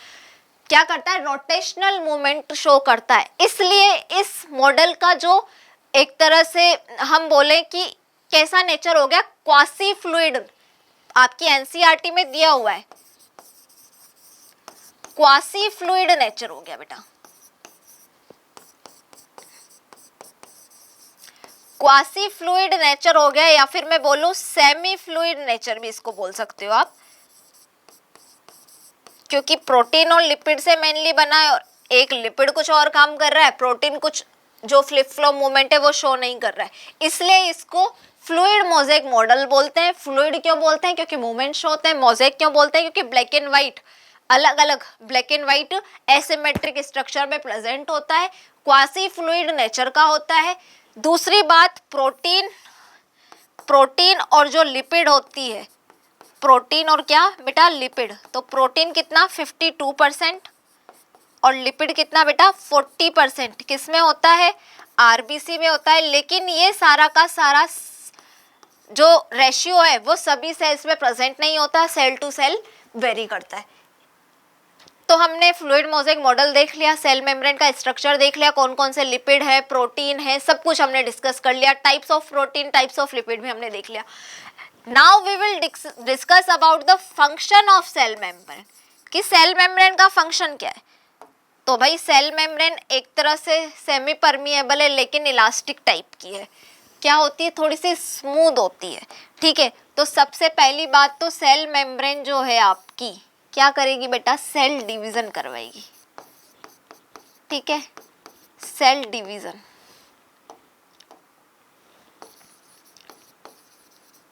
क्या करता है, रोटेशनल मूवमेंट शो करता है। इसलिए इस मॉडल का जो एक तरह से हम बोले कि कैसा नेचर हो गया, क्वासी फ्लूइड, आपकी एनसीईआरटी में दिया हुआ है, क्वासी फ्लूइड नेचर हो गया बेटा। क्वासी फ्लूइड नेचर हो गया, या फिर मैं बोलूं सेमी फ्लूइड नेचर भी इसको बोल सकते हो आप, क्योंकि प्रोटीन और लिपिड से मेनली बना है और एक लिपिड कुछ और काम कर रहा है, प्रोटीन कुछ जो फ्लिप फ्लॉप मूवमेंट है वो शो नहीं कर रहा है। इसलिए इसको फ्लूइड मोज़ेक मॉडल बोलते हैं। फ्लूइड क्यों बोलते हैं? क्योंकि मूवमेंट शो होते हैं। मोज़ेक क्यों बोलते हैं? क्योंकि ब्लैक एंड व्हाइट, अलग अलग black and white asymmetric structure में प्रेजेंट होता है, क्वासी फ्लूइड नेचर का होता है। दूसरी बात, प्रोटीन और जो लिपिड होती है, प्रोटीन और क्या बेटा, लिपिड। तो प्रोटीन कितना 52% और लिपिड कितना बेटा 40%। किस में होता है? आरबीसी में होता है। लेकिन ये सारा का सारा जो रेशियो है वो सभी सेल्स में प्रेजेंट नहीं होता, सेल टू सेल वेरी करता है। तो हमने फ्लूइड मोज़ेक मॉडल देख लिया, सेल मेम्ब्रेन का स्ट्रक्चर देख लिया, कौन कौन से लिपिड है, प्रोटीन है, सब कुछ हमने डिस्कस कर लिया। Types of protein, types of lipid भी हमने देख लिया। Now we will discuss about the function of cell membrane, कि सेल मेम्ब्रेन का फंक्शन क्या है। तो भाई सेल मेम्ब्रेन एक तरह से सेमी परमिएबल है, लेकिन इलास्टिक टाइप की है। क्या होती है? थोड़ी सी स्मूथ होती है, ठीक है। तो सबसे पहली बात तो सेल मेम्ब्रेन जो है आपकी क्या करेगी बेटा, सेल डिवीजन करवाएगी, ठीक है, सेल डिवीजन।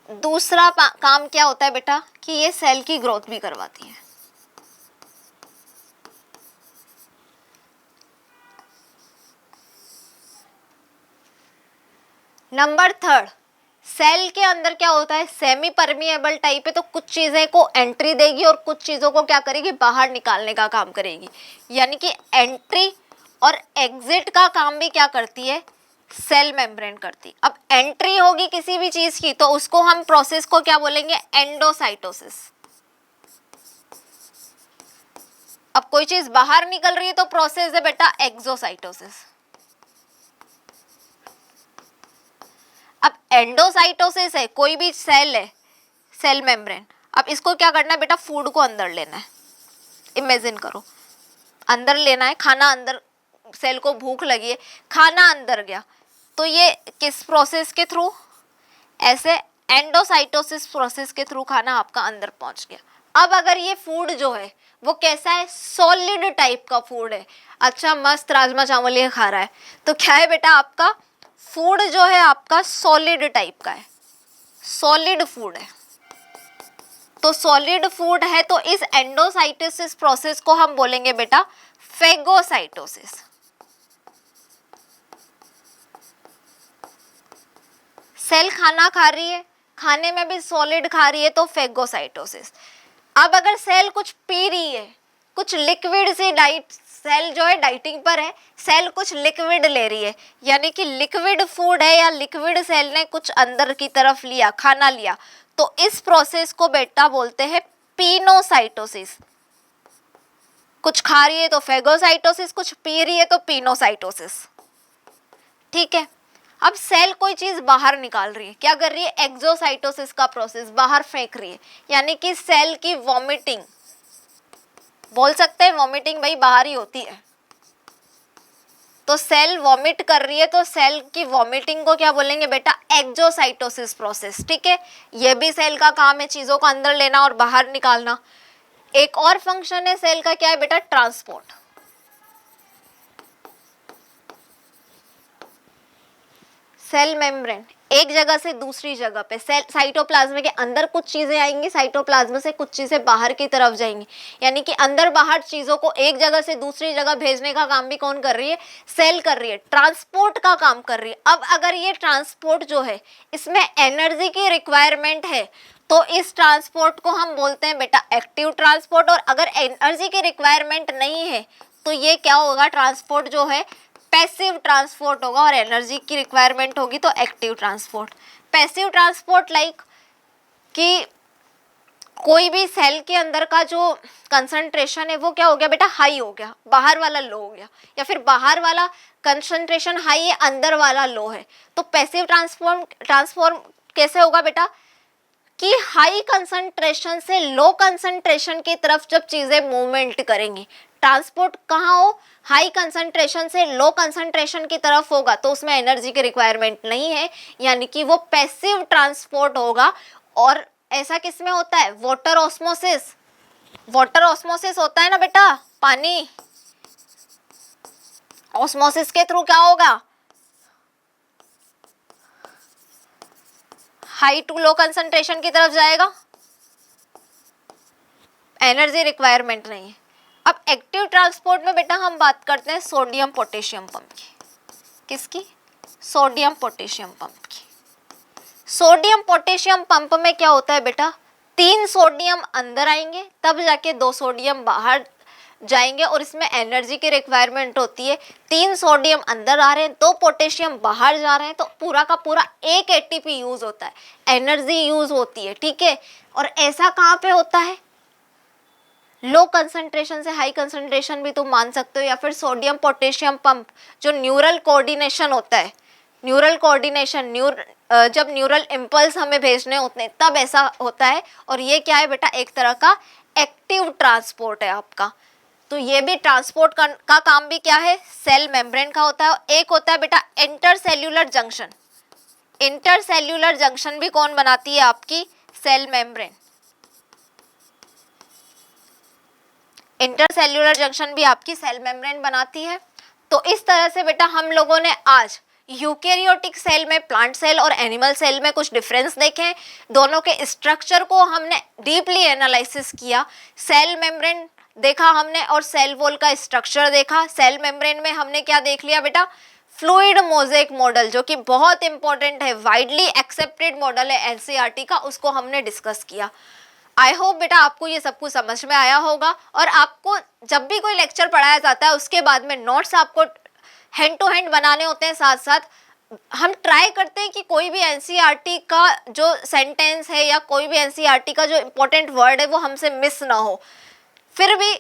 दूसरा काम क्या होता है बेटा, कि ये सेल की ग्रोथ भी करवाती है। नंबर थर्ड, सेल के अंदर क्या होता है, सेमी परमिएबल टाइप है, तो कुछ चीजें को एंट्री देगी और कुछ चीजों को क्या करेगी, बाहर निकालने का काम करेगी। यानी कि एंट्री और एग्जिट का काम भी क्या करती है, सेल मेम्ब्रेन करती। अब एंट्री होगी किसी भी चीज की तो उसको हम प्रोसेस को क्या बोलेंगे, एंडोसाइटोसिस। अब कोई चीज बाहर निकल रही है तो प्रोसेस है बेटा एक्सोसाइटोसिस। अब एंडोसाइटोसिस है, कोई भी सेल है, सेल मेम्ब्रेन, अब इसको क्या करना है बेटा, फूड को अंदर लेना है। इमेजिन करो, अंदर लेना है खाना, अंदर सेल को भूख लगी है, खाना अंदर गया, तो ये किस प्रोसेस के थ्रू, ऐसे एंडोसाइटोसिस प्रोसेस के थ्रू खाना आपका अंदर पहुंच गया। अब अगर ये फूड जो है वो कैसा है, सॉलिड टाइप का फूड है, अच्छा मस्त राजमा चावल ये खा रहा है, तो क्या है बेटा, आपका फूड जो है आपका सॉलिड टाइप का है, सॉलिड फूड है। तो सॉलिड फूड है, तो इस एंडोसाइटोसिस प्रोसेस को हम बोलेंगे बेटा फेगोसाइटोसिस। सेल खाना खा रही है, खाने में भी सॉलिड खा रही है, तो फेगोसाइटोसिस। अब अगर सेल कुछ पी रही है, कुछ लिक्विड से डाइट, सेल जो है डाइटिंग पर है, सेल कुछ लिक्विड ले रही है, यानी कि लिक्विड फूड है या लिक्विड सेल ने कुछ अंदर की तरफ लिया, खाना लिया, तो इस प्रोसेस को बेटा बोलते हैं पीनोसाइटोसिस। कुछ खा रही है तो फेगोसाइटोसिस, कुछ पी रही है तो पीनोसाइटोसिस। ठीक है। अब सेल कोई चीज बाहर निकाल रही है, क्या कर रही है? एक्सोसाइटोसिस का प्रोसेस, बाहर फेंक रही है, यानी कि सेल की वॉमिटिंग, बोल सकते हैं वॉमिटिंग भाई बाहर ही होती है, तो सेल वॉमिट कर रही है, तो सेल की वॉमिटिंग को क्या बोलेंगे बेटा? Exocytosis process. ठीक है, ये भी सेल का काम है, चीजों को अंदर लेना और बाहर निकालना। एक और फंक्शन है सेल का, क्या है बेटा? ट्रांसपोर्ट। सेल मेम्ब्रेन, एक जगह से दूसरी जगह पे, सेल साइटोप्लाज्म के अंदर कुछ चीजें आएंगी, साइटोप्लाज्म से कुछ चीजें बाहर की तरफ जाएंगी, यानी कि अंदर बाहर चीजों को एक जगह से दूसरी जगह भेजने का काम भी कौन कर रही है? सेल कर रही है, ट्रांसपोर्ट का काम कर रही है। अब अगर ये ट्रांसपोर्ट जो है इसमें एनर्जी की रिक्वायरमेंट है, तो इस ट्रांसपोर्ट को हम बोलते हैं बेटा एक्टिव ट्रांसपोर्ट। और अगर एनर्जी की रिक्वायरमेंट नहीं है तो ये क्या होगा? ट्रांसपोर्ट जो है पैसिव ट्रांसपोर्ट होगा, और एनर्जी की रिक्वायरमेंट होगी तो active transport. Passive transport like कि कोई भी सेल के अंदर का जो कंसंट्रेशन है वो क्या हो गया बेटा? हाई हो गया, बाहर वाला लो हो गया, या फिर बाहर वाला कंसंट्रेशन हाई है, अंदर वाला लो है, तो पैसिव ट्रांसफॉर्म कैसे होगा बेटा? कि हाई कंसंट्रेशन से लो कंसंट्रेशन की तरफ जब चीजें मूवमेंट करेंगी, ट्रांसपोर्ट कहाँ हो? हाई कंसंट्रेशन से लो कंसंट्रेशन की तरफ होगा, तो उसमें एनर्जी की रिक्वायरमेंट नहीं है, यानी कि वो पैसिव ट्रांसपोर्ट होगा। और ऐसा किस में होता है? Water osmosis. वाटर ऑस्मोसिस होता है ना बेटा, पानी ऑस्मोसिस के थ्रू क्या होगा? हाई टू लो कंसंट्रेशन की तरफ जाएगा, एनर्जी रिक्वायरमेंट नहीं है। अब एक्टिव ट्रांसपोर्ट में बेटा हम बात करते हैं सोडियम पोटेशियम पंप की। किसकी? सोडियम पोटेशियम पंप की। सोडियम पोटेशियम पंप में क्या होता है बेटा? 3 सोडियम अंदर आएंगे, तब जाके 2 सोडियम बाहर जाएंगे, और इसमें एनर्जी की रिक्वायरमेंट होती है। 3 सोडियम अंदर आ रहे हैं, 2 पोटेशियम बाहर जा रहे हैं, तो पूरा का पूरा 1 एटीपी यूज होता है, एनर्जी यूज होती है। ठीक है, और ऐसा कहाँ पे होता है? लो कंसंट्रेशन से हाई कंसंट्रेशन भी तुम मान सकते हो, या फिर सोडियम पोटेशियम पंप जो न्यूरल कोऑर्डिनेशन होता है, न्यूरल कोऑर्डिनेशन, जब न्यूरल इम्पल्स हमें भेजने होते हैं तब ऐसा होता है। और ये क्या है बेटा? एक तरह का एक्टिव ट्रांसपोर्ट है आपका। तो ये भी ट्रांसपोर्ट का काम भी क्या है? सेल मेम्ब्रेन का होता है। एक होता है बेटा इंटरसेल्यूलर जंक्शन। इंटरसेल्यूलर जंक्शन भी कौन बनाती है? आपकी सेल मेम्ब्रेन। इंटरसेल्यूलर जंक्शन भी आपकी सेल मेम्ब्रेन बनाती है। तो इस तरह से बेटा हम लोगों ने आज यूकेरियोटिक सेल में, प्लांट सेल और एनिमल सेल में कुछ डिफरेंस देखे, दोनों के स्ट्रक्चर को हमने डीपली एनालिसिस किया। सेल मेम्ब्रेन देखा हमने और सेल वॉल का स्ट्रक्चर देखा। सेल मेम्ब्रेन में हमने क्या देख लिया बेटा? फ्लूइड मोज़ेक मॉडल, जो कि बहुत इंपॉर्टेंट है, वाइडली एक्सेप्टेड मॉडल है एनसीईआरटी का, उसको हमने डिस्कस किया। आई होप बेटा आपको ये सब कुछ समझ में आया होगा। और आपको जब भी कोई लेक्चर पढ़ाया जाता है उसके बाद में नोट्स आपको हैंड टू हैंड बनाने होते हैं। साथ साथ हम ट्राई करते हैं कि कोई भी एनसीईआरटी का जो सेंटेंस है या कोई भी एनसीईआरटी का जो इम्पोर्टेंट वर्ड है वो हमसे मिस ना हो। फिर भी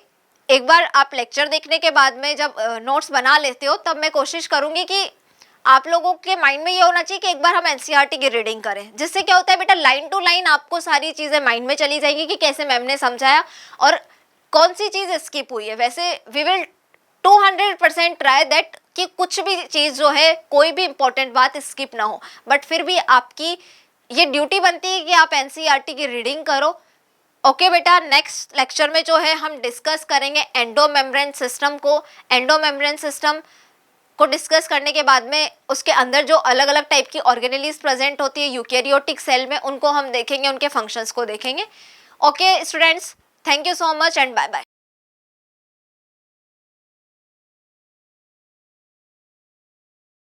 एक बार आप लेक्चर देखने के बाद में जब नोट्स बना लेते हो, तब मैं कोशिश करूंगी कि आप लोगों के माइंड में ये होना चाहिए कि एक बार हम एनसीईआरटी की रीडिंग करें, जिससे क्या होता है बेटा, लाइन टू लाइन आपको सारी चीजें माइंड में चली जाएंगी कि कैसे मैम ने समझाया और कौन सी चीज स्किप हुई है। वैसे वी विल 200% ट्राई दैट कि कुछ भी चीज जो है, कोई भी इंपॉर्टेंट बात स्किप ना हो, बट फिर भी आपकी ये ड्यूटी बनती है कि आप एनसीईआरटी की रीडिंग करो। ओके बेटा, नेक्स्ट लेक्चर में जो है हम डिस्कस करेंगे एंडोमेम्ब्रेन सिस्टम को। एंडोमेम्ब्रेन सिस्टम को डिस्कस करने के बाद में उसके अंदर जो अलग अलग टाइप की ऑर्गेनेलीज प्रेजेंट होती है यूकेरियोटिक सेल में, उनको हम देखेंगे, उनके फंक्शंस को देखेंगे। Okay students, thank you so much and bye bye.